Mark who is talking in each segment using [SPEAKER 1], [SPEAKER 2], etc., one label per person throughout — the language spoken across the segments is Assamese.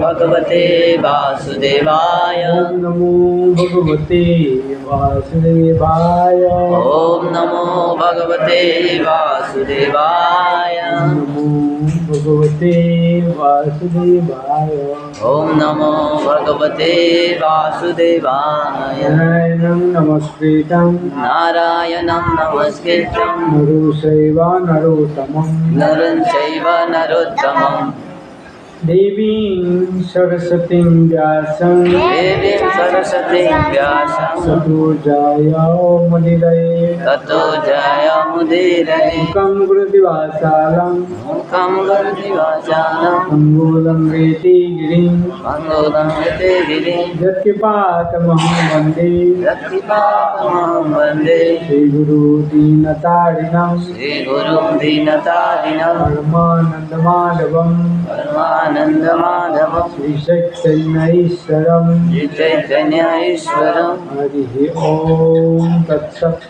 [SPEAKER 1] भगवते वासुदेवाय।
[SPEAKER 2] ओम नमो भगवते वासुदेवाय।
[SPEAKER 1] ओम नमो भगवते वासुदेवाय।
[SPEAKER 2] नमो भगवते वासुदेवाय।
[SPEAKER 1] ओम नमो भगवते वासुदेवाय।
[SPEAKER 2] नारायणं नमस्कृतं
[SPEAKER 1] नारायणं नमस्कृतं
[SPEAKER 2] नरं नरोत्तमं
[SPEAKER 1] नरं चैव नरोत्तमं
[SPEAKER 2] देवीं सरस्वतीं व्यासं
[SPEAKER 1] देवीं सरस्वतीं व्यासं
[SPEAKER 2] ततो जयमुदीरये
[SPEAKER 1] ततो जयमुदीरये।
[SPEAKER 2] मूकं गुरुदिवासालं
[SPEAKER 1] मूकं गरुडिवाचालं
[SPEAKER 2] अङ्गुलं गिरिं
[SPEAKER 1] मङ्गलं यते गिरिं
[SPEAKER 2] यत्कृपातमहं वन्दे
[SPEAKER 1] यत्कृपातमहं वन्दे
[SPEAKER 2] श्रीगुरु दीनतारिणं
[SPEAKER 1] श्रीगुरुं दीनतारिणं
[SPEAKER 2] परमानन्दमाधवं
[SPEAKER 1] परमानन्दमाधवं
[SPEAKER 2] श्रीचैतन्यैश्वरं
[SPEAKER 1] श्रीचैतन्य ईश्वरं।
[SPEAKER 2] हरिः ॐ तत्सत्।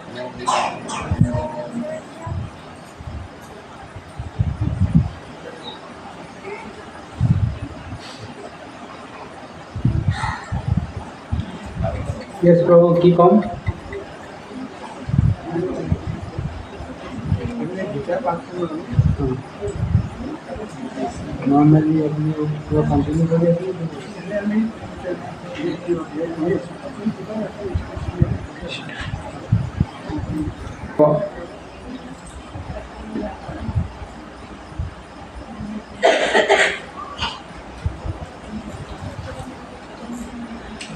[SPEAKER 2] Yes, Prabhu, keep on. Normally, अपने वो कंटिन्यू करिए।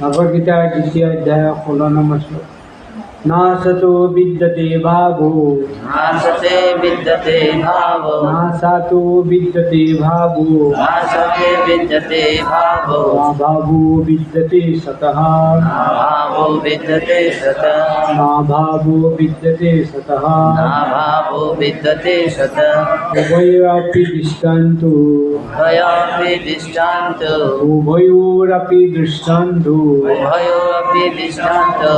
[SPEAKER 2] भगवद गीता द्वितीय अध्याय 16 नंबर श्लोक। नासतो विद्यते भावो
[SPEAKER 1] नासते विद्यते भावो
[SPEAKER 2] नासातो विद्यते भावो
[SPEAKER 1] नासते विद्यते भावो
[SPEAKER 2] भावो विद्यते सतः
[SPEAKER 1] भावो विद्यते सतः
[SPEAKER 2] भावो विद्यते सतः
[SPEAKER 1] भावो विद्यते सतः
[SPEAKER 2] उभयोरपि दृष्टान्तो
[SPEAKER 1] उभयोरपि दृष्टान्तो
[SPEAKER 2] उभयोरपि दृष्टान्तो
[SPEAKER 1] उभयोरपि दृष्टान्तो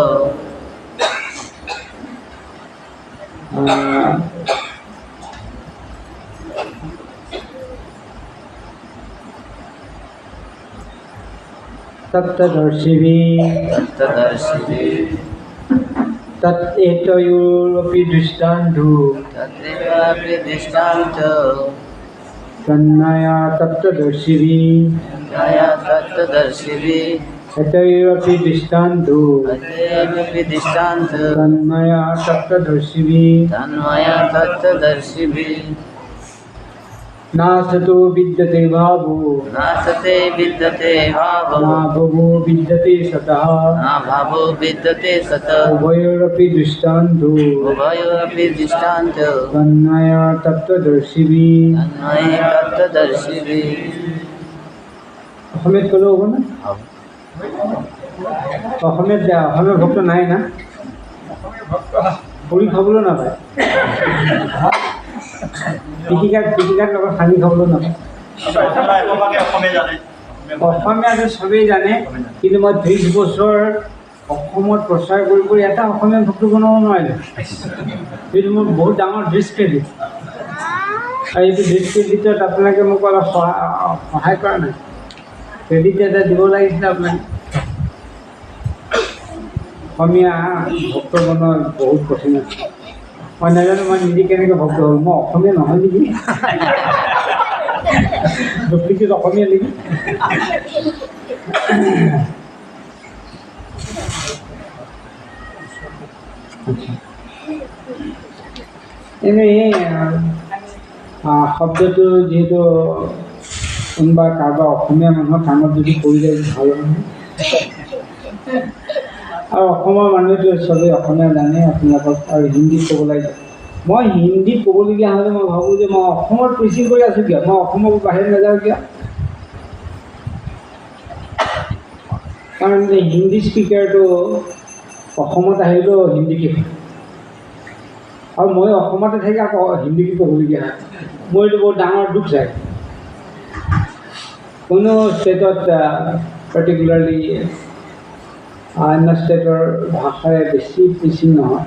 [SPEAKER 2] तत्तदर्शिभिः तत्एतयोरपि दृष्टान्तो
[SPEAKER 1] तत्रैवापि दृष्टान्तो
[SPEAKER 2] तन्मया तत्तदर्शिभिः
[SPEAKER 1] मया तत्तदर्शिभिः
[SPEAKER 2] एतयोरपि दृष्टान्तो
[SPEAKER 1] तत्रैवापि दृष्टान्तो
[SPEAKER 2] तन्मया तत्तदर्शिभिः
[SPEAKER 1] तन्मया तत्तदर्शिभिः
[SPEAKER 2] नासतो विद्यते भावो
[SPEAKER 1] नासते विद्यते भावो
[SPEAKER 2] नाभवो विद्यते सतः
[SPEAKER 1] न भावो विद्यते सतः
[SPEAKER 2] उभयोरपि दृष्टान्तो
[SPEAKER 1] उभयोरपि दृष्टान्तो
[SPEAKER 2] तन्मया तत्त्वदर्शिभिः
[SPEAKER 1] तन्मये तत्तदर्शिभिः।
[SPEAKER 2] অসমীয়াত ক'লেও হ'ব না? অসমীয়াত ভক্ত নাই না? পুৰি খাবলৈ নাপায়, পিটিকাত লগত সানি খাবলৈ নাপায়। অসমীয়াটো চবেই জানে, কিন্তু মই 30 বছৰ অসমত প্ৰচাৰ কৰি এটা অসমীয়া ভক্ত বনাব নোৱাৰিলোঁ। সেইটো মোৰ বহুত ডাঙৰ ডিছক্ৰেডিট, আৰু এইটো ডিছক্ৰেডিটত আপোনালোকে মোক অলপ সহায় কৰা নাই। ক্ৰেডিট এটা দিব লাগিছিলে আপোনাক। অসমীয়া ভক্ত বনোৱা বহুত কঠিন আছে। মই নাজানো মই নিজে কেনেকৈ ভক্ত হ'ল, মই অসমীয়া নহয় নেকি, ডুপ্লিকেট অসমীয়া নেকি। এনেই শব্দটো যিহেতু কোনোবা কাৰোবাৰ অসমীয়া মানুহৰ কামত যদি পৰি যায় ভাল নহয়। আৰু অসমৰ মানুহেতো চবেই অসমীয়া জানে আপোনালোকক, আৰু হিন্দীত ক'ব লাগে। মই হিন্দীত ক'বলগীয়া হ'লে মই ভাবোঁ যে মই অসমত প্ৰিচিং কৰি আছোঁ কিয়, মই অসমৰ বাহিৰত নাযাওঁ কিয়। কাৰণ হিন্দী স্পীকাৰটো অসমত আহিলেও হিন্দী কি হয়, আৰু মই অসমতে থাকি আকৌ হিন্দী কি ক'বলগীয়া হয়। মোৰ এইটো বহুত ডাঙৰ দুখ যায়। কোনো ষ্টেটত পাৰ্টিকুলাৰলি অন্য ষ্টেটৰ ভাষাৰে বেছি প্ৰিচিং নহয়।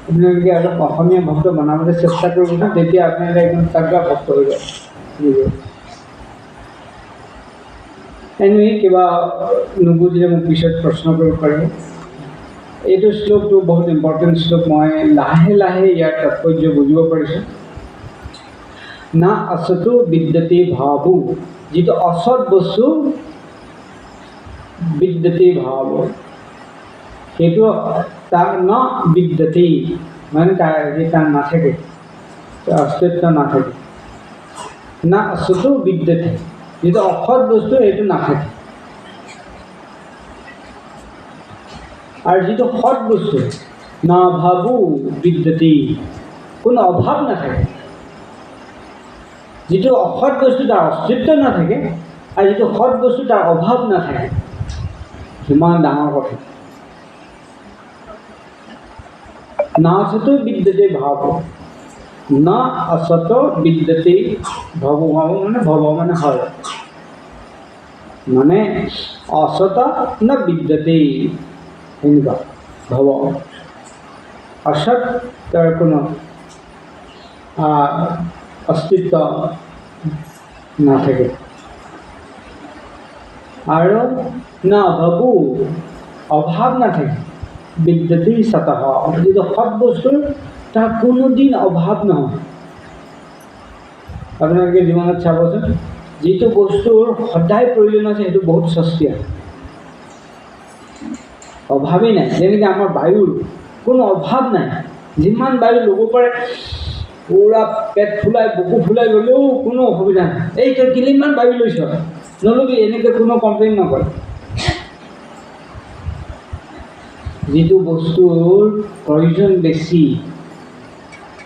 [SPEAKER 2] আপোনালোকে অলপ অসমীয়া ভক্ত বনাবলৈ চেষ্টা কৰিবচোন, তেতিয়া আপোনালোকে একদম তাগৰা ভক্ত হৈ যায়। এনে কিবা নুবুজিলে মোক পিছত প্ৰশ্ন কৰিব পাৰিব। এইটো শ্লোকটো বহুত ইম্পৰ্টেণ্ট শ্লোক। মই লাহে লাহে ইয়াৰ তাৎপৰ্য বুজিব পাৰিছোঁ। না असतो विद्यते भावो, যিটো অসৎ বস্তু विद्यते भाव, সেইটো তাৰ ন বিদ্যতে মানে তাৰ নাথাকে, অস্তিত্ব নাথাকে। না असतो विद्यते, যিটো অসৎ বস্তু এইটো নাথাকে। আৰু যিটো সৎ বস্তু না ভাবো বিদ্যতে, কোনো অভাৱ নাথাকে। যিটো অসৎ বস্তু তাৰ অস্তিত্ব নাথাকে আৰু যিটো সৎ বস্তু তাৰ অভাৱ নাথাকে। কিমান ডাঙৰ কথা। না असतो विद्यते भाव, না असतो विद्यते भव। ভাব মানে ভৱ মানে হয়, মানে असत ন विद्यते এনেকুৱা ভৱ। असत তাৰ কোনো অস্তিত্ব নাথাকে। আৰু না ভাবো অভাৱ নাথাকে। বিদ্যতে সতঃ, যিটো সৎ বস্তুৰ তাৰ কোনোদিন অভাৱ নহয়। আপোনালোকে জীৱনত চাবচোন, যিটো বস্তুৰ সদায় প্ৰয়োজন আছে সেইটো বহুত সস্তীয়া, অভাৱেই নাই। যেনেকৈ আমাৰ বায়ুৰ কোনো অভাৱ নাই, যিমান বায়ু ল'ব পাৰে পুৰা পেট ফুলাই বুকু ফুলাই গ'লেও কোনো অসুবিধা নাই। এই তই কিমান বায়ু লৈছ, নল'বি, এনেকৈ কোনো কমপ্লেইন নকৰে। যিটো বস্তুৰ প্ৰয়োজন বেছি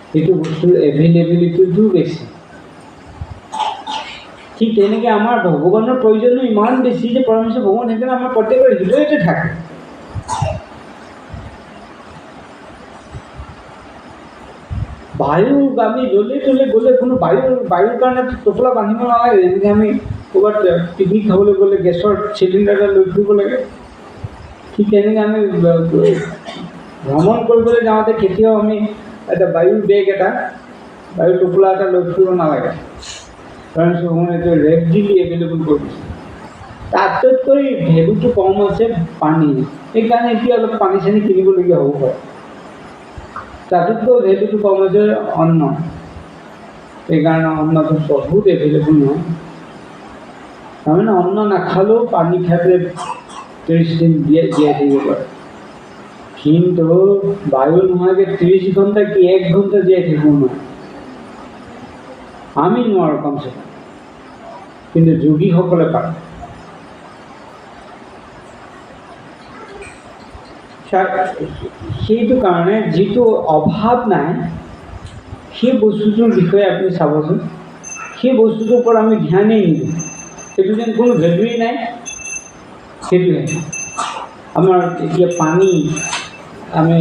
[SPEAKER 2] সেইটো বস্তুৰ এভেইলেবিলিটিটো বেছি। ঠিক তেনেকৈ আমাৰ ভগৱানৰ প্ৰয়োজনো ইমান বেছি যে পৰমেশ্বৰ ভগৱান সেইকাৰণে আমাৰ প্ৰত্যেকৰ হৃদয়তে থাকে। বায়ু আমি জ্বলে তলে গ'লে কোনো বায়ুৰ কাৰণে টোপোলা বান্ধিব নালাগে। যেনেকৈ আমি ক'ৰবাত পিকনিক খাবলৈ গ'লে গেছৰ চিলিণ্ডাৰ এটা লৈ ফুৰিব লাগে, ঠিক তেনেকৈ আমি ভ্ৰমণ কৰিবলৈ যাওঁতে কেতিয়াও আমি এটা বায়ুৰ বেগ এটা, বায়ুৰ টোপোলা এটা লৈ ফুৰিব নালাগে। কাৰণ এইটো ৰেডলি এভেইলেবল কৰি দিছে। তাতকৈ ভেলুটো কম আছে পানী, সেইকাৰণে এতিয়া অলপ পানী চানী কিনিবলগীয়া হ'ব পাৰে। তাতোতকৈ ভেলুটো কম আছে অন্ন, সেইকাৰণে অন্নটো বহুত এভেইলেবল নহয়। তাৰমানে অন্ন নাখালেও পানী খাই পেলাই 30 দিন জীয়াই থাকিব পাৰে। কিন্তু বায়ু নোহোৱাকৈ 30 ঘণ্টা কি 1 ঘণ্টা জীয়াই থাকিব নোৱাৰে। আমি নোৱাৰোঁ কমচে কম, কিন্তু যোগীসকলে পাৰে। সেইটো কাৰণে যিটো অভাৱ নাই সেই বস্তুটোৰ বিষয়ে আপুনি চাবচোন, সেই বস্তুটোৰ ওপৰত আমি ধ্যানেই নিদিওঁ। সেইটো যেন কোনো ভেলুৱেই নাই। সেইটোৱে আমাৰ এতিয়া পানী আমি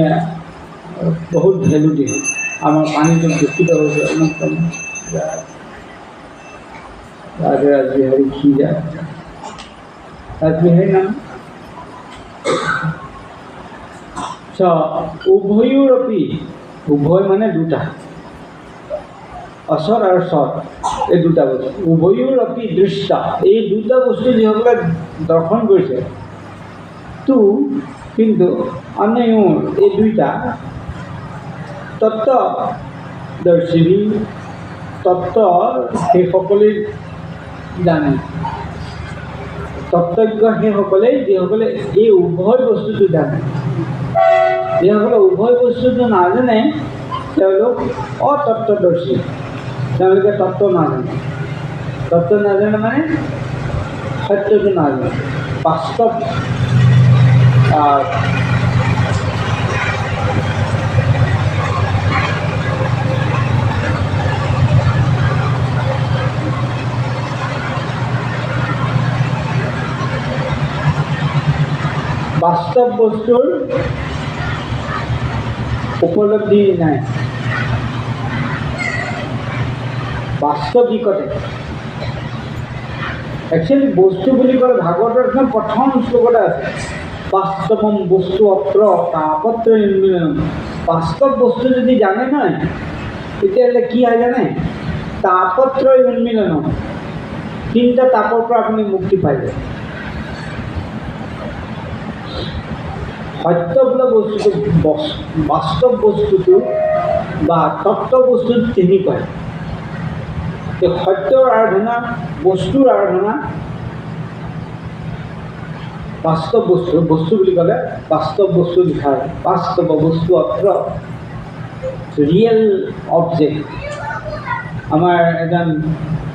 [SPEAKER 2] বহুত ভেলু দিওঁ। আমাৰ পানীটো দূষিত হৈছে। ৰাজবিহাৰী কি যায়, ৰাজবিহাৰী নাম উভয়োৰপি, উভয় মানে দুটা, অসৎ আৰু সৎ, এই দুটা বস্তু। উভয়োৰপি দৃশ্য, এই দুটা বস্তু যিসকলে দৰ্শন কৰিছে তো, কিন্তু অনয়োৰ এই দুইটা তত্ত্বদৰ্শী, তত্ত্ব সেইসকলেই জানে। তত্ত্বজ্ঞ সেইসকলেই যিসকলে এই উভয় বস্তুটো জানে। যিসকলে উভয় বস্তুটো নাজানে তেওঁলোক অতত্ত্বদৰ্শী, তেওঁলোকে তত্ত্ব নাজানে। তত্ত্ব নাজানে মানে সত্যটো নাজানে, বাস্তৱ বাস্তৱ বস্তুৰ উপলব্ধি নাই। বাস্তৱিকতে একচুৱেলি বস্তু বুলি ক'লে ভাগৱতৰ একদম প্ৰথম শ্লোকতে আছে, বাস্তৱম বস্তু অত্ৰ তাপত্ৰ নিৰ্মিলনম। বাস্তৱ বস্তু যদি জানে নহয় তেতিয়াহ'লে কি হয় জানে, তাপত্ৰ উন্মিলনম। তিনিটা তাপৰ পৰা আপুনি মুক্তি পাই যায়। সত্য বোলা বস্তুটো বাস্তৱ বস্তুটো বা তত্ত্ব বস্তুটো তেনেকুৱাই। এই সত্যৰ আৰাধনা, বস্তুৰ আৰাধনা, বাস্তৱ বস্তু, বস্তু বুলি ক'লে বাস্তৱ বস্তু লিখা হয়। বাস্তৱ বস্তু অৰ্থ ৰিয়েল অবজেক্ট। আমাৰ এজন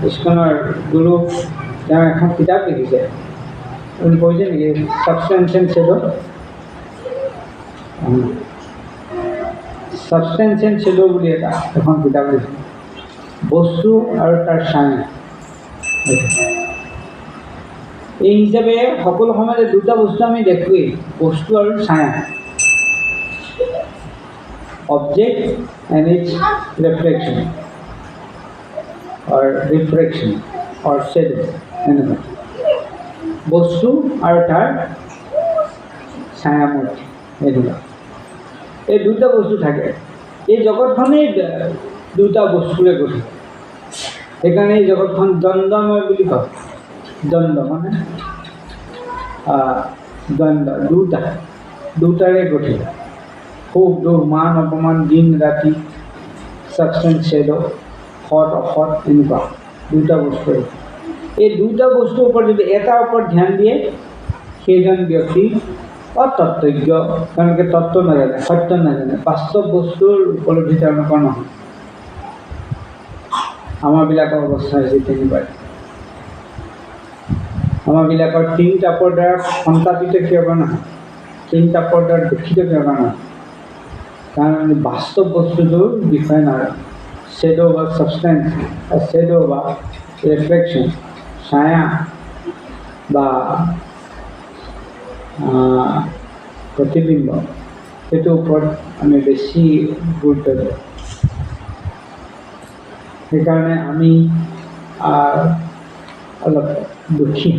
[SPEAKER 2] ইস্কনৰ গুৰু, তেওঁ এখন কিতাপ লিখিছে, আপুনি পঢ়িছে নেকি? Substance and shadow. Substance and shadow বুলি এখন কিতাপ লিখিছে, বস্তু আৰু তাৰ ছায়া। এই হিচাপে সকলো সময়তে দুটা বস্তু আমি দেখোৱেই, বস্তু আৰু ছায়া। Object and its reflection or refraction or shadow, এনেকুৱা বস্তু আৰু তাৰ ছায়ামূৰ্তি। এই দুটা বস্তু থাকে। এই জগতখনেই দুটা বস্তুৰে গঠিত। সেইকাৰণে এই জগতখন দ্বন্দ্বময় বুলি কয়। দ্বন্দ্ব মানে দ্বন্দ্ব, দুটাৰে গঠিত। সুখ দুখ, মান অপমান, দিন ৰাতি, ছাবষ্টেন্স শ্বেডো, সৎ অসৎ, এনেকুৱা দুটা বস্তু। এই দুটা বস্তুৰ ওপৰত যদি এটাৰ ওপৰত ধ্যান দিয়ে, সেইজন ব্যক্তি অতত্ত্বজ্ঞ। তেওঁলোকে তত্ত্ব নাজানে, সত্য নাজানে, বাস্তৱ বস্তুৰ উপলব্ধি তেওঁলোকৰ নহয়। আমাৰবিলাকৰ অৱস্থা হৈছে তেনেকুৱাই। আমাৰবিলাকৰ তিনিটা পৰ্দাৰ সন্তাপিত কিয় বা নহয়, তিনিটা পৰ্দাৰ দূষিত কিয় বা নহয়, কাৰণ আমি বাস্তৱ বস্তুটোৰ বিষয়ে নাজানো। শ্বেডো বা ছাবষ্টেন্স, শ্বেডো বা ৰিফ্লেকশ্যন, ছায়া বা প্ৰতিবিম্ব, সেইটোৰ ওপৰত আমি বেছি গুৰুত্ব দিওঁ। সেইকাৰণে আমি অলপ দুখী।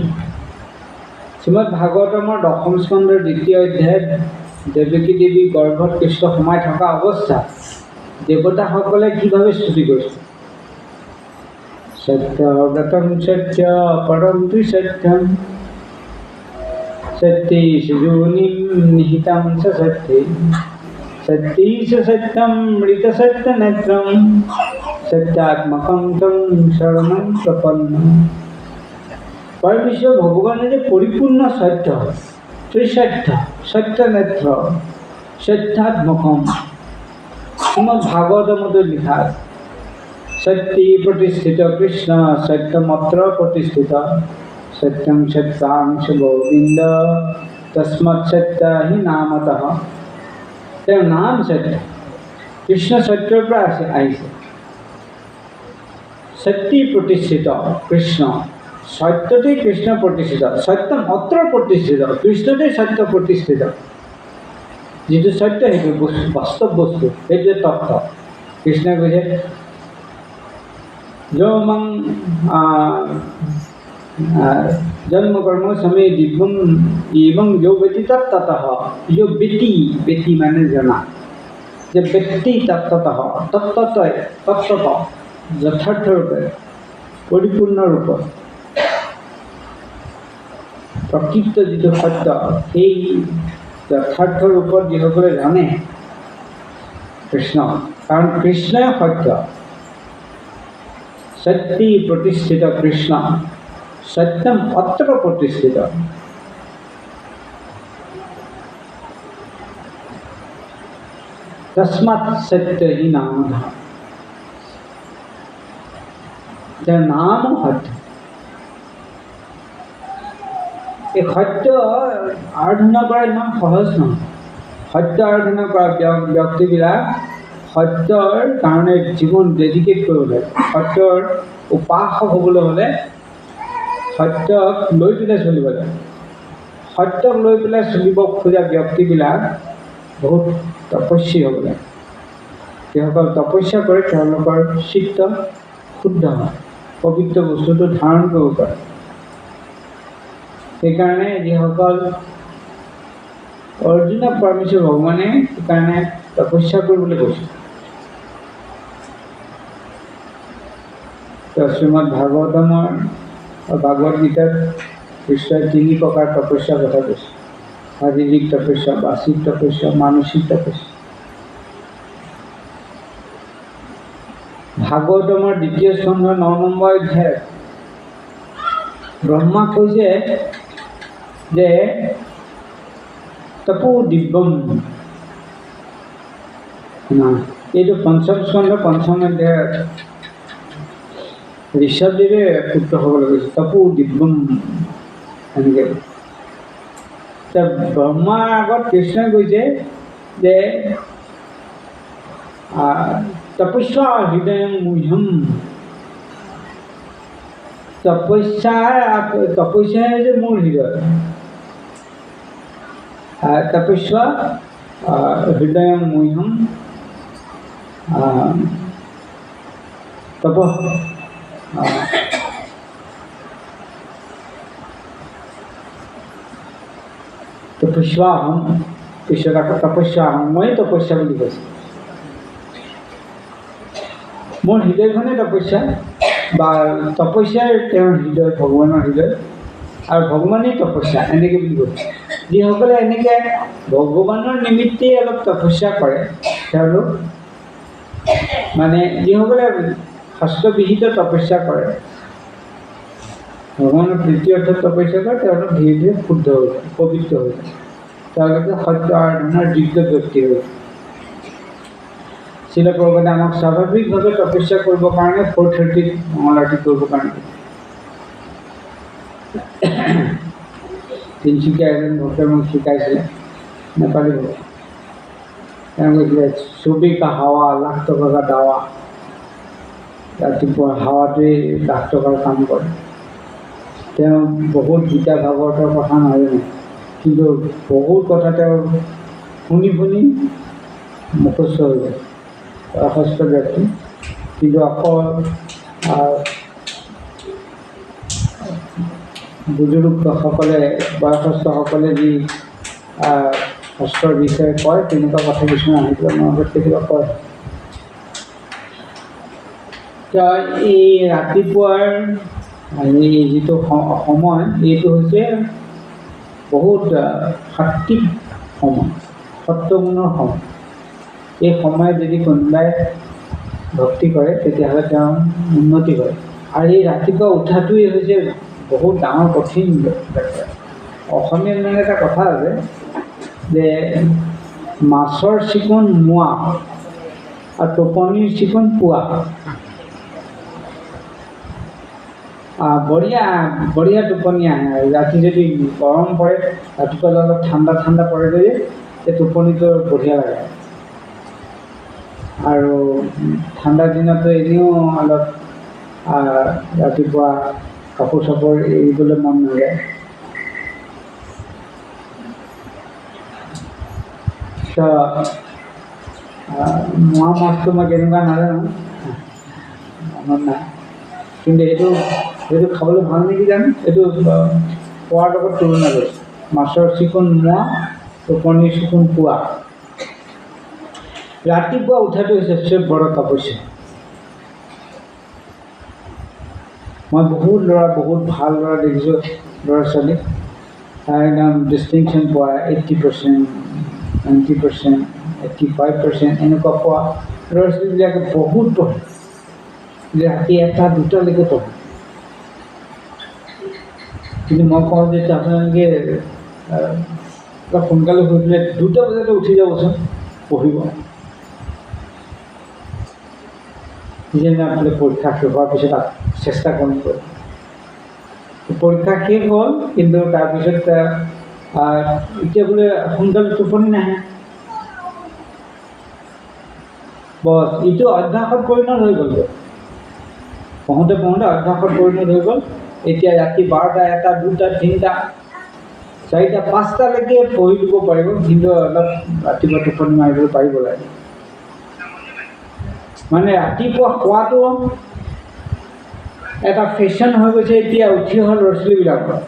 [SPEAKER 2] শ্ৰীমদ ভাগৱতমৰ দশম স্কন্ধৰ 2য় অধ্যায়ত দেৱকী দেৱী গৰ্ভত কৃষ্ণ সোমাই থকা অৱস্থাত দেৱতাসকলে কিভাৱে স্তুতি কৰিছে? সত্যব্ৰতম সত্য পৰম সত্যম সত্যেশ যোনিম নিহিতম চ সত্যে সত্যেশ সত্যম মৃত সত্য নেত্রম সত্যাত্মকম তম শরণম প্রপন্নম। পরমেশ্বর ভগবানের যে পরিপূর্ণ সত্য, ত্রিসত্য, সত্য নেত্র, সত্যাত্মকম, শ্রীমদ ভাগবতের মধ্যে লিখা আছে। সত্যি প্রতিষ্ঠিত কৃষ্ণ, সত্যমত্র প্রতিষ্ঠিত, সত্যম সত্যাংশ গোবিন্দ, তস্মৎ সত্য হি নামতঃ। তেওঁৰ নাম সত্য। কৃষ্ণ সত্যৰ পৰা আহিছে। সত্যি প্ৰতিষ্ঠিত কৃষ্ণ, সত্যতেই কৃষ্ণ প্ৰতিষ্ঠিত, সত্যম অত্ৰ প্ৰতিষ্ঠিত, কৃষ্ণতেই সত্য প্ৰতিষ্ঠিত। যিটো সত্য সেইটো বস্তু, বাস্তৱ বস্তু, সেইটোৱে তত্ত্ব। কৃষ্ণই কৈছে যৌমং জন্ম কৰ্ম সময়ে দিব্যম এবং যৌ ব্যতি তত্ত্বতঃ। যৌ ব্যতি মানে জনা, যে ব্যক্তি তত্ত্বতঃ, তত্ত্বত যথাৰ্থ ৰূপে, পৰিপূৰ্ণ ৰূপত প্ৰকৃত যিটো সত্য, সেই যথাৰ্থ ৰূপত যিসকলে জানে কৃষ্ণ, কাৰণ কৃষ্ণই সত্য। সত্যি প্ৰতিষ্ঠিত কৃষ্ণ, সত্যম অত্ৰ প্ৰতিষ্ঠিত। তস্মাৎ সত্য হি নামতঃ। তেওঁৰ নাম সত্য। এই সত্য আৰাধনা কৰা ইমান সহজ নহয়। সত্য আৰাধনা কৰা ব্যক্তিবিলাক সত্যৰ কাৰণে জীৱন ডেডিকেট কৰিব লাগে। সত্যৰ উপাসক হ'বলৈ হ'লে সত্যক লৈ পেলাই চলিব লাগে। সত্যক লৈ পেলাই চলিব খোজা ব্যক্তিবিলাক বহুত তপস্বী হ'ব লাগে। যিসকল তপস্যা কৰে তেওঁলোকৰ চিত্ত শুদ্ধ হয়, পবিত্ৰ বস্তুটো ধাৰণ কৰিব পাৰে। সেইকাৰণে যিসকল অৰ্জুনক পৰমেশ্বৰ ভগৱানে সেইকাৰণে তপস্যা কৰিবলৈ কৈছে। শ্ৰীমদ ভাগৱতমৰ ভাগৱত গীতাত কৃষ্ণই 3 প্ৰকাৰ তপস্যাৰ কথা কৈছে। শাৰীৰিক তপস্যা, বাচিক তপস্যা, মানসিক তপস্যা। ভাগৱতমৰ 2য় স্কন্ধ 9 নম্বৰ অধ্যায় ব্ৰহ্মা কৈছে যে তপো দিব্যম, এইটো 5ম স্কন্ধ 5ম অধ্যায়ত ঋষভদেৱে পুত্ৰ হ'বলৈ কৈছে, তপো দিব্যম এনেকৈ। ব্ৰহ্মাৰ আগত কৃষ্ণই কৈছে যে তপস্যা হৃদয় মুহ্যম, তপস্যাই যে মোৰ হৃদয়। তপস্যা হৃদয় মুহ্যম তপ তপস্যাহম, কৃষ্ণক আকৌ তপস্যাহম, মই তপস্যা বুলি কৈছে। মোৰ হৃদয়খনে তপস্যা, বা তপস্যাৰ তেওঁৰ হৃদয়, ভগৱানৰ হৃদয়, আৰু ভগৱানেই তপস্যা এনেকৈ বুলি কৈছে। যিসকলে এনেকৈ ভগৱানৰ নিমিত্তেই অলপ তপস্যা কৰে, তেওঁলোক মানে যিসকলে শাস্ত্ৰবিহিত তপস্যা কৰে, ভগৱানৰ প্ৰীত্যৰ্থ তপস্যা কৰে, তেওঁলোক ধীৰে ধীৰে শুদ্ধ হৈ যায়, পবিত্ৰ হৈ যায়, তেওঁলোকে সত্য আৰাধনাৰ যোগ্য ব্যক্তি হৈ যায়। শিল প্ৰভুপাদে আমাক স্বাভাৱিকভাৱে তপস্যা কৰিবৰ কাৰণে 4:30 মংগলাৰতি কৰিবৰ কাৰণে তিনিচুকীয়া এজন ভক্তই মোক শিকাইছিলে, নেপালী ভক্ত। তেওঁ কৈছিলে 24 কা হাৱা লাখ টকা কা দাৱা, ৰাতিপুৱা হাৱাটোৱেই লাখ টকাৰ কাম কৰে। তেওঁ বহুত গীতা ভাগৱতৰ কথা নাজানে, কিন্তু বহুত কথা তেওঁ শুনি শুনি মুখস্থ হৈ যায়, বয়সস্থ ব্যক্তি। কিন্তু অকল বুজুৰ্গসকলে, বয়সস্থসকলে যি শাস্ত্ৰৰ বিষয়ে কয়, তেনেকুৱা কথা কিছুমান আহি পেলাই মোৰ আগত কেতিয়াবা কয়। এই ৰাতিপুৱাৰ এই যিটো সময়, এইটো হৈছে বহুত সাত্বিক সময়, সত্যগুণৰ সময়। এই সময়ত যদি কোনোবাই ভক্তি কৰে, তেতিয়াহ'লে তেওঁ উন্নতি কৰে। আৰু এই ৰাতিপুৱা উঠাটোৱেই হৈছে বহুত ডাঙৰ কঠিন ব্যাপাৰ। অসমীয়াত মানে এটা কথা আছে যে মাছৰ চিকুণ মোৱা আৰু টোপনিৰ চিকুণ পুৱা। বঢ়িয়া টোপনি আহে। আৰু ৰাতি যদি গৰম পৰে, ৰাতিপুৱা অলপ ঠাণ্ডা ঠাণ্ডা পৰে যে সেই টোপনিটো বঢ়িয়া লাগে। আৰু ঠাণ্ডা দিনতো এনেও অলপ ৰাতিপুৱা কাপোৰ চাপোৰ এৰিবলৈ মন নাযায়। মোৱা মাছটো মই কেনেকুৱা নাজানো, মনত নাই, কিন্তু এইটো খাবলৈ ভাল নেকি জানো। এইটো খোৱাৰ লগত তুলনা কৰিছে। মাছৰ চিকুণ মোৱা, টোপনিৰ চিকুণ পুৱা। ৰাতিপুৱা উঠাটো হৈছে চব বড় তপস্যা। মই বহুত ভাল ল'ৰা দেখিছোঁ, ল'ৰা ছোৱালী একদম ডিষ্টিংশ্যন পোৱা 80%, 90%, 85% এনেকুৱা পোৱা ল'ৰা ছোৱালীবিলাকে বহুত পঢ়ে, ৰাতি 1টা 2টালৈকে পঢ়ে। কিন্তু মই কওঁ যে আপোনালোকে অলপ সোনকালে শুই পেলাই 2টা বজাতে উঠি যাবচোন, পঢ়িব। বোলে পৰীক্ষা শেষ হোৱাৰ পিছত চেষ্টা কৰিম। পৰীক্ষা শেষ হ'ল, কিন্তু তাৰপিছত এতিয়া বোলে সোনকালে টোপনি নাহে। বছ এইটো অভ্যাসত পৰিণত হৈ গ'ল। পঢ়োঁতে অভ্যাসত পৰিণত হৈ গ'ল। এতিয়া ৰাতি 12টা 1টা 2টা 3টা 4টা 5টালৈকে পঢ়ি দিব পাৰিব, কিন্তু অলপ ৰাতিপুৱা টোপনি মাৰিবলৈ পাৰিব লাগে। মানে ৰাতিপুৱা খোৱাটো এটা ফেশ্বন হৈ গৈছে এতিয়া উঠি অহা ল'ৰা ছোৱালীবিলাকৰ।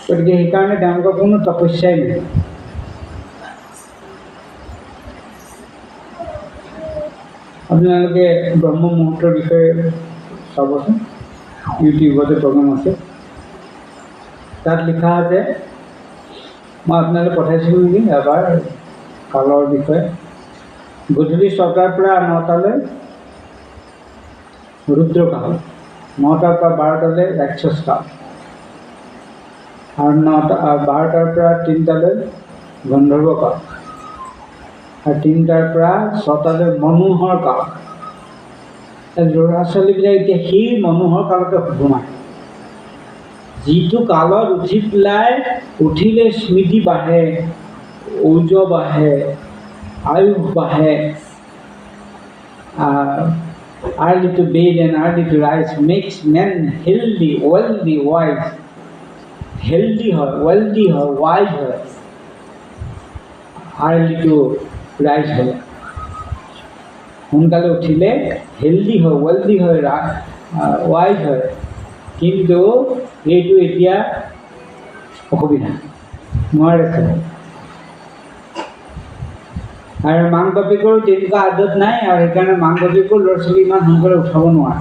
[SPEAKER 2] গতিকে সেইকাৰণে তেওঁলোকৰ কোনো তপস্যাই নাই। আপোনালোকে ব্ৰহ্ম মুহূৰ্তৰ বিষয়ে চাবচোন। ইউটিউবতে প্ৰগ্ৰাম আছে, তাত লিখা আছে, মই আপোনালৈ পঠাইছিলোঁ নেকি এবাৰ কালৰ বিষয়ে। গধূলি 6টাৰ পৰা 9টালৈ ৰুদ্ৰকাল, 9টাৰ পৰা 12টালৈ ৰাক্ষস কাল, আৰু 12টাৰ পৰা 3টালৈ গন্ধৰ্ব কাল, আৰু 3টাৰ পৰা 6টালৈ মনোহৰ কাল। ল'ৰা ছোৱালীবিলাক এতিয়া সেই মনোহৰ কালতে সোমায়, যিটো কালত উঠি পেলাই উঠিলে স্মৃতি বাঢ়ে, ঔজ বাঢ়ে, আয়ুস বাঢ়ে, early to bed and early to rise makes men healthy, wealthy, wise. Healthy হয়, wealthy হয়, wise হয়, early to rise হয়। সোনকালে উঠিলে হেল্ডি হয়, ৱেলডি হয়, ৱাইজ হয়। কিন্তু এইটো এতিয়া অসুবিধা নোৱাৰে। আৰু মাক বাপেকৰো তেনেকুৱা আদত নাই, আৰু সেইকাৰণে মাক বাপেকো ল'ৰা ছোৱালী ইমান সোনকালে উঠাব নোৱাৰে,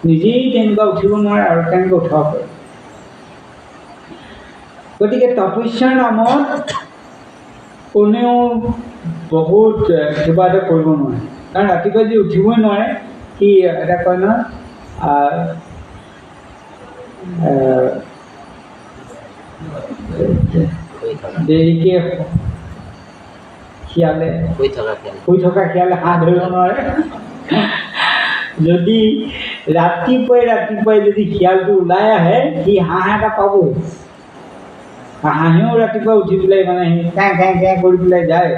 [SPEAKER 2] নিজেই তেনেকুৱা উঠিব নোৱাৰে আৰু কেনেকৈ উঠাব পাৰে। গতিকে তপস্যাৰ নামত কোনেও বহুত কিবা এটা কৰিব নোৱাৰে, কাৰণ ৰাতিপুৱা যদি উঠিবই নোৱাৰে, কি এটা কয় নহয়, দেৰিকে শিয়ালে শুই থকা শিয়ালে হাঁহ ধৰিব নোৱাৰে। যদি ৰাতিপুৱাই যদি শিয়ালটো ওলাই আহে, সি হাঁহ এটা পাবই। হাঁহেও ৰাতিপুৱা উঠি পেলাই মানে কেঁ কেঁ কেঁ কৰি পেলাই যায়,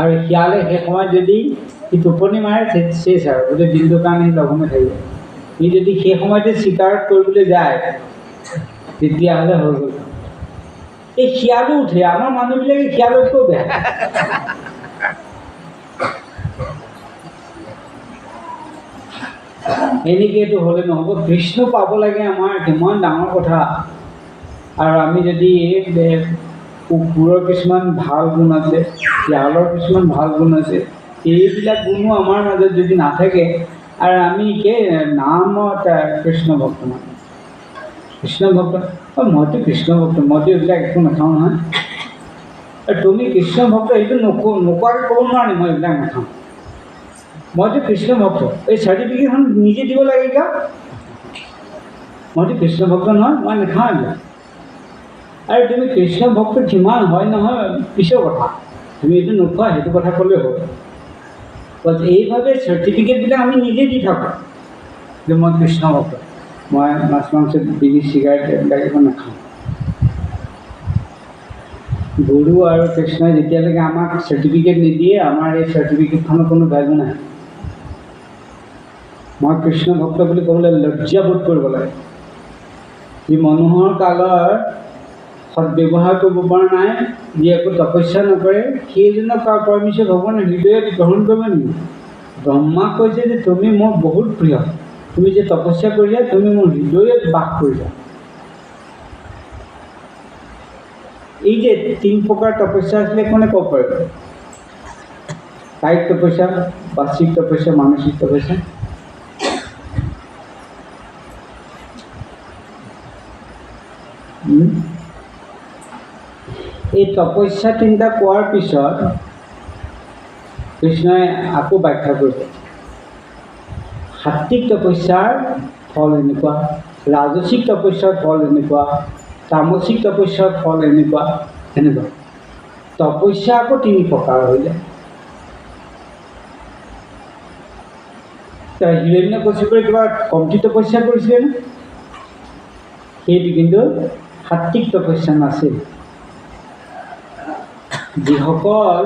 [SPEAKER 2] আৰু শিয়ালে সেই সময়ত যদি সি টোপনি মাৰে চেচ আৰু গোটেই দিনটোৰ কাৰণে সি লঘোণে থাকিব। সি যদি সেই সময়তে চিকাৰত কৰিবলৈ যায়, তেতিয়াহ'লে হৈ গ'ল। এই শিয়ালো উঠে, আমাৰ মানুহবিলাকে শিয়ালতকৈ বেয়া। এনেকৈতো হ'লে নহ'ব। কৃষ্ণ পাব লাগে আমাৰ কিমান ডাঙৰ কথা। আৰু আমি যদি কুকুৰৰ কিছুমান ভাল গুণ আছে, শিয়ালৰ কিছুমান ভাল গুণ আছে, এইবিলাক গুণো আমাৰ মাজত যদি নাথাকে, আৰু আমি নামত কৃষ্ণ ভক্ত মানে কৃষ্ণ ভক্ত, মইতো কৃষ্ণ ভক্ত, মইতো এইবিলাক একো নাখাওঁ নহয়। তুমি কৃষ্ণ ভক্ত সেইটো নোকোৱাকৈ ক'ব নোৱাৰা নি মই এইবিলাক নাখাওঁ। মইতো কৃষ্ণ ভক্ত, এই চাৰ্টিফিকেটখন নিজে দিব লাগে কিয়? মইতো কৃষ্ণ ভক্ত নহয়, মই নাখাওঁ এইবিলাক। আৰু তুমি কৃষ্ণ ভক্ত কিমান হয় নহয় পিছৰ কথা, তুমি এইটো নোখোৱা সেইটো কথা ক'লেই হ'ল। এইভাৱে চাৰ্টিফিকেটবিলাক আমি নিজে দি থাকোঁ যে মই কৃষ্ণ ভক্ত, মই মাছ মাংস বিড়ি চিগাৰেট এইবিলাক একো নাখাওঁ। গুৰু আৰু কৃষ্ণই যেতিয়ালৈকে আমাক চাৰ্টিফিকেট নিদিয়ে, আমাৰ এই চাৰ্টিফিকেটখনৰ কোনো ভেলু নাই। মই কৃষ্ণ ভক্ত বুলি ক'বলৈ লজ্জাবোধ কৰিব লাগে। যি মনোহৰ কালৰ সদব্যৱহাৰ কৰিব পৰা নাই, যি একো তপস্যা নকৰে, সেইজনক পৰমেশ্বৰ ভগৱানে হৃদয়ত গ্ৰহণ কৰিব নেকি? ব্ৰহ্মাক কৈছে যে তুমি মোৰ বহুত প্ৰিয়, তুমি যে তপস্যা কৰিছা, তুমি মোৰ হৃদয়ত বাস কৰিছা। এই যে 3 প্ৰকাৰ তপস্যা আছিলে, কোনে ক'ব পাৰিব? কায়িক তপস্যা, বাচিক তপস্যা, মানসিক তপস্যা। এই তপস্যা 3টা কোৱাৰ পিছত কৃষ্ণই আকৌ ব্যাখ্যা কৰিছে, সাত্বিক তপস্যাৰ ফল এনেকুৱা, ৰাজসিক তপস্যাৰ ফল এনেকুৱা, তামসিক তপস্যাৰ ফল এনেকুৱা। এনেকুৱা তপস্যা আকৌ 3 প্ৰকাৰ হৈ যায়। হিৰণ্যকশিপুৰে কিবা কমটি তপস্যা কৰিছিলেনে? সেইটো কিন্তু সাত্বিক তপস্যা নাছিল। যিসকল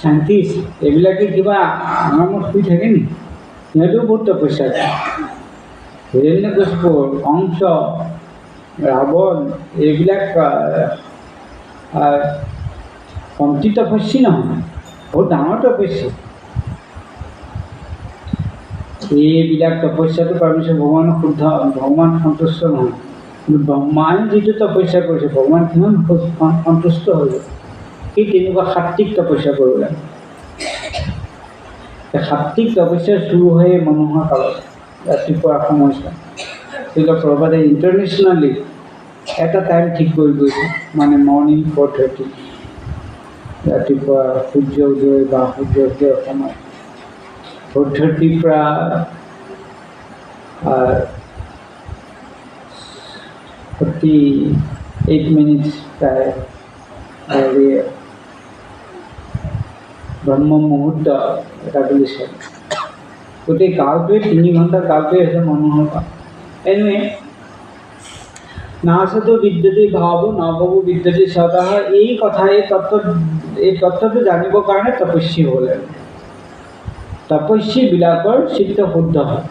[SPEAKER 2] চাইণ্টিষ্ট এইবিলাকে কিবা আৰামত শুই থাকে নেকি? সিহঁতেও বহুত তপস্যা কৰে। হিৰণ্যকশিপু, কংস, ৰাৱণ এইবিলাক কমটি তপস্যী নহয়, বহুত ডাঙৰ তপস্যা। এইবিলাক তপস্যাটো পৰমেশ্বৰ ভগৱান সন্তুষ্ট নহয়। কিন্তু ব্ৰহ্মাই যিটো তপস্যা কৰিছে, ভগৱান কিমান সন্তুষ্ট হৈ গ'ল। সেই তেনেকুৱা সাত্বিক তপস্যা কৰিব লাগে। সাত্বিক তপস্যা শুৰু হয় মনোহৰ কালত। ৰাতিপুৱা সময়ছোৱা শিল প্ৰভুপাদে ইণ্টাৰনেশ্যনেলি এটা টাইম ঠিক কৰি গৈছে, মানে মৰ্ণিং 4:30 ৰাতিপুৱা সূৰ্য উদয় বা সূৰ্য উদয়ৰ সময় 4:30 পৰা 48 মিনিটছ প্ৰায় হেৰি ব্ৰহ্ম মুহূৰ্ত এটা বুলিছে। গোটেই কালটোৱে 3 ঘণ্টাৰ কালটোৱে হৈছে মনোহৰ কাল। এনে নাচতো বিদ্যুতি ভাৱ নভৱো বিদ্যুতি স্বতঃ, এই কথা এই তত্ত্বটো জানিবৰ কাৰণে তপস্যী হ'ব লাগে। তপস্যীবিলাকৰ চিত্ত শুদ্ধ হয়।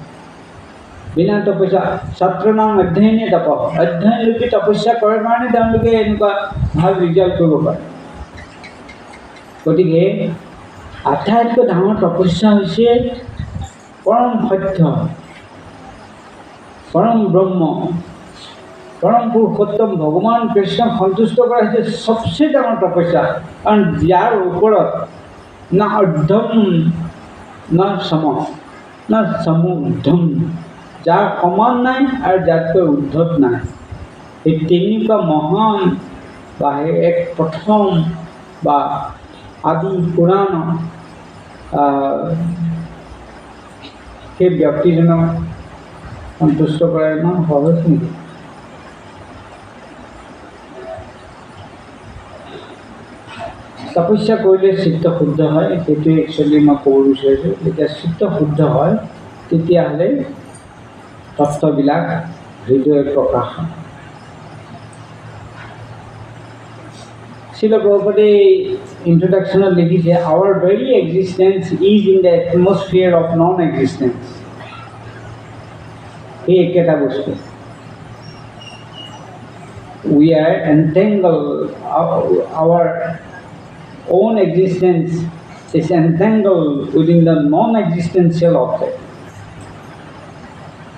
[SPEAKER 2] বিনা তপস্যা ছাত্ৰনাম অধ্যয়নে তপ, অধ্যয়নৰূপী তপস্যা কৰাৰ কাৰণে তেওঁলোকে এনেকুৱা ভাল ৰিজাল্ট কৰিব পাৰে। গতিকে আটাইতকৈ ডাঙৰ তপস্যা হৈছে পৰম সত্য, পৰম ব্ৰহ্ম, পৰম পুৰুষোত্তম ভগৱান কৃষ্ণক সন্তুষ্ট কৰা হৈছে সবচেয়ে ডাঙৰ তপস্যা। কাৰণ ইয়াৰ ওপৰত না অৰ্ধম না সম না সমুৰ্ধম, যাৰ সমান নাই আৰু যাতকৈ উৰ্ধত নাই। এই তেনেকুৱা মহান বা এক প্ৰথম বা আদি পুৰাণ সেই ব্যক্তিজনক সন্তুষ্ট কৰা ইমান সহজ নেকি? তপস্যা কৰিলে চিত্ত শুদ্ধ হয়, সেইটোৱে একচুৱেলি মই ক'ব বিচাৰিছোঁ। যেতিয়া চিত্ত শুদ্ধ হয় তেতিয়াহ'লে তত্ত্ববিলাক হৃদয়ত প্ৰকাশ হয়। Srila Prabhupada introductionত লিখিছে, our very existence is in the atmosphere of non-existence. এই একেটা বস্তু। We are entangled, our own existence is entangled within the non-existential object.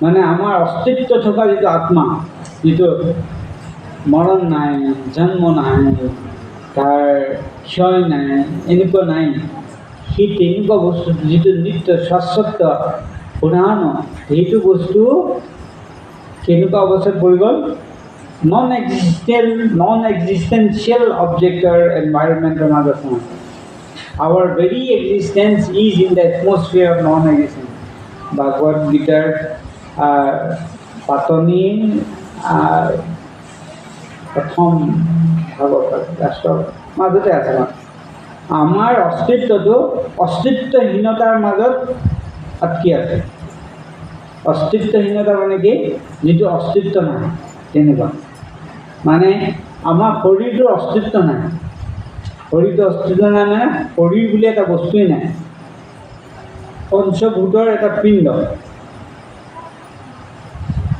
[SPEAKER 2] মানে আমাৰ অস্তিত্ব থকা যিটো আত্মা, যিটো মৰণ নাই, জন্ম নাই, তাৰ ক্ষয় নাই, এনেকুৱা নাই, সেই তেনেকুৱা বস্তু যিটো নিত্য শাশ্বত পুৰাণ, সেইটো বস্তু কেনেকুৱা অৱস্থাত পৰি গ'ল? non-existential object or environment or other form. Our very existence is in the atmosphere of non-existence. Bhagavad Gita পাতনি প্ৰথম ভাগৱত ৰাষ্ট্ৰৰ মাজতে আছে। আমাৰ অস্তিত্বটো অস্তিত্বহীনতাৰ মাজত আটকি আছে। অস্তিত্বহীনতা মানে কি? যিটো অস্তিত্ব নাই তেনেকুৱা। মানে আমাৰ শৰীৰটোৰ অস্তিত্ব নাই। শৰীৰটো অস্তিত্ব নাই মানে শৰীৰ বুলি এটা বস্তুৱেই নাই। পঞ্চভূতৰ এটা পিণ্ড,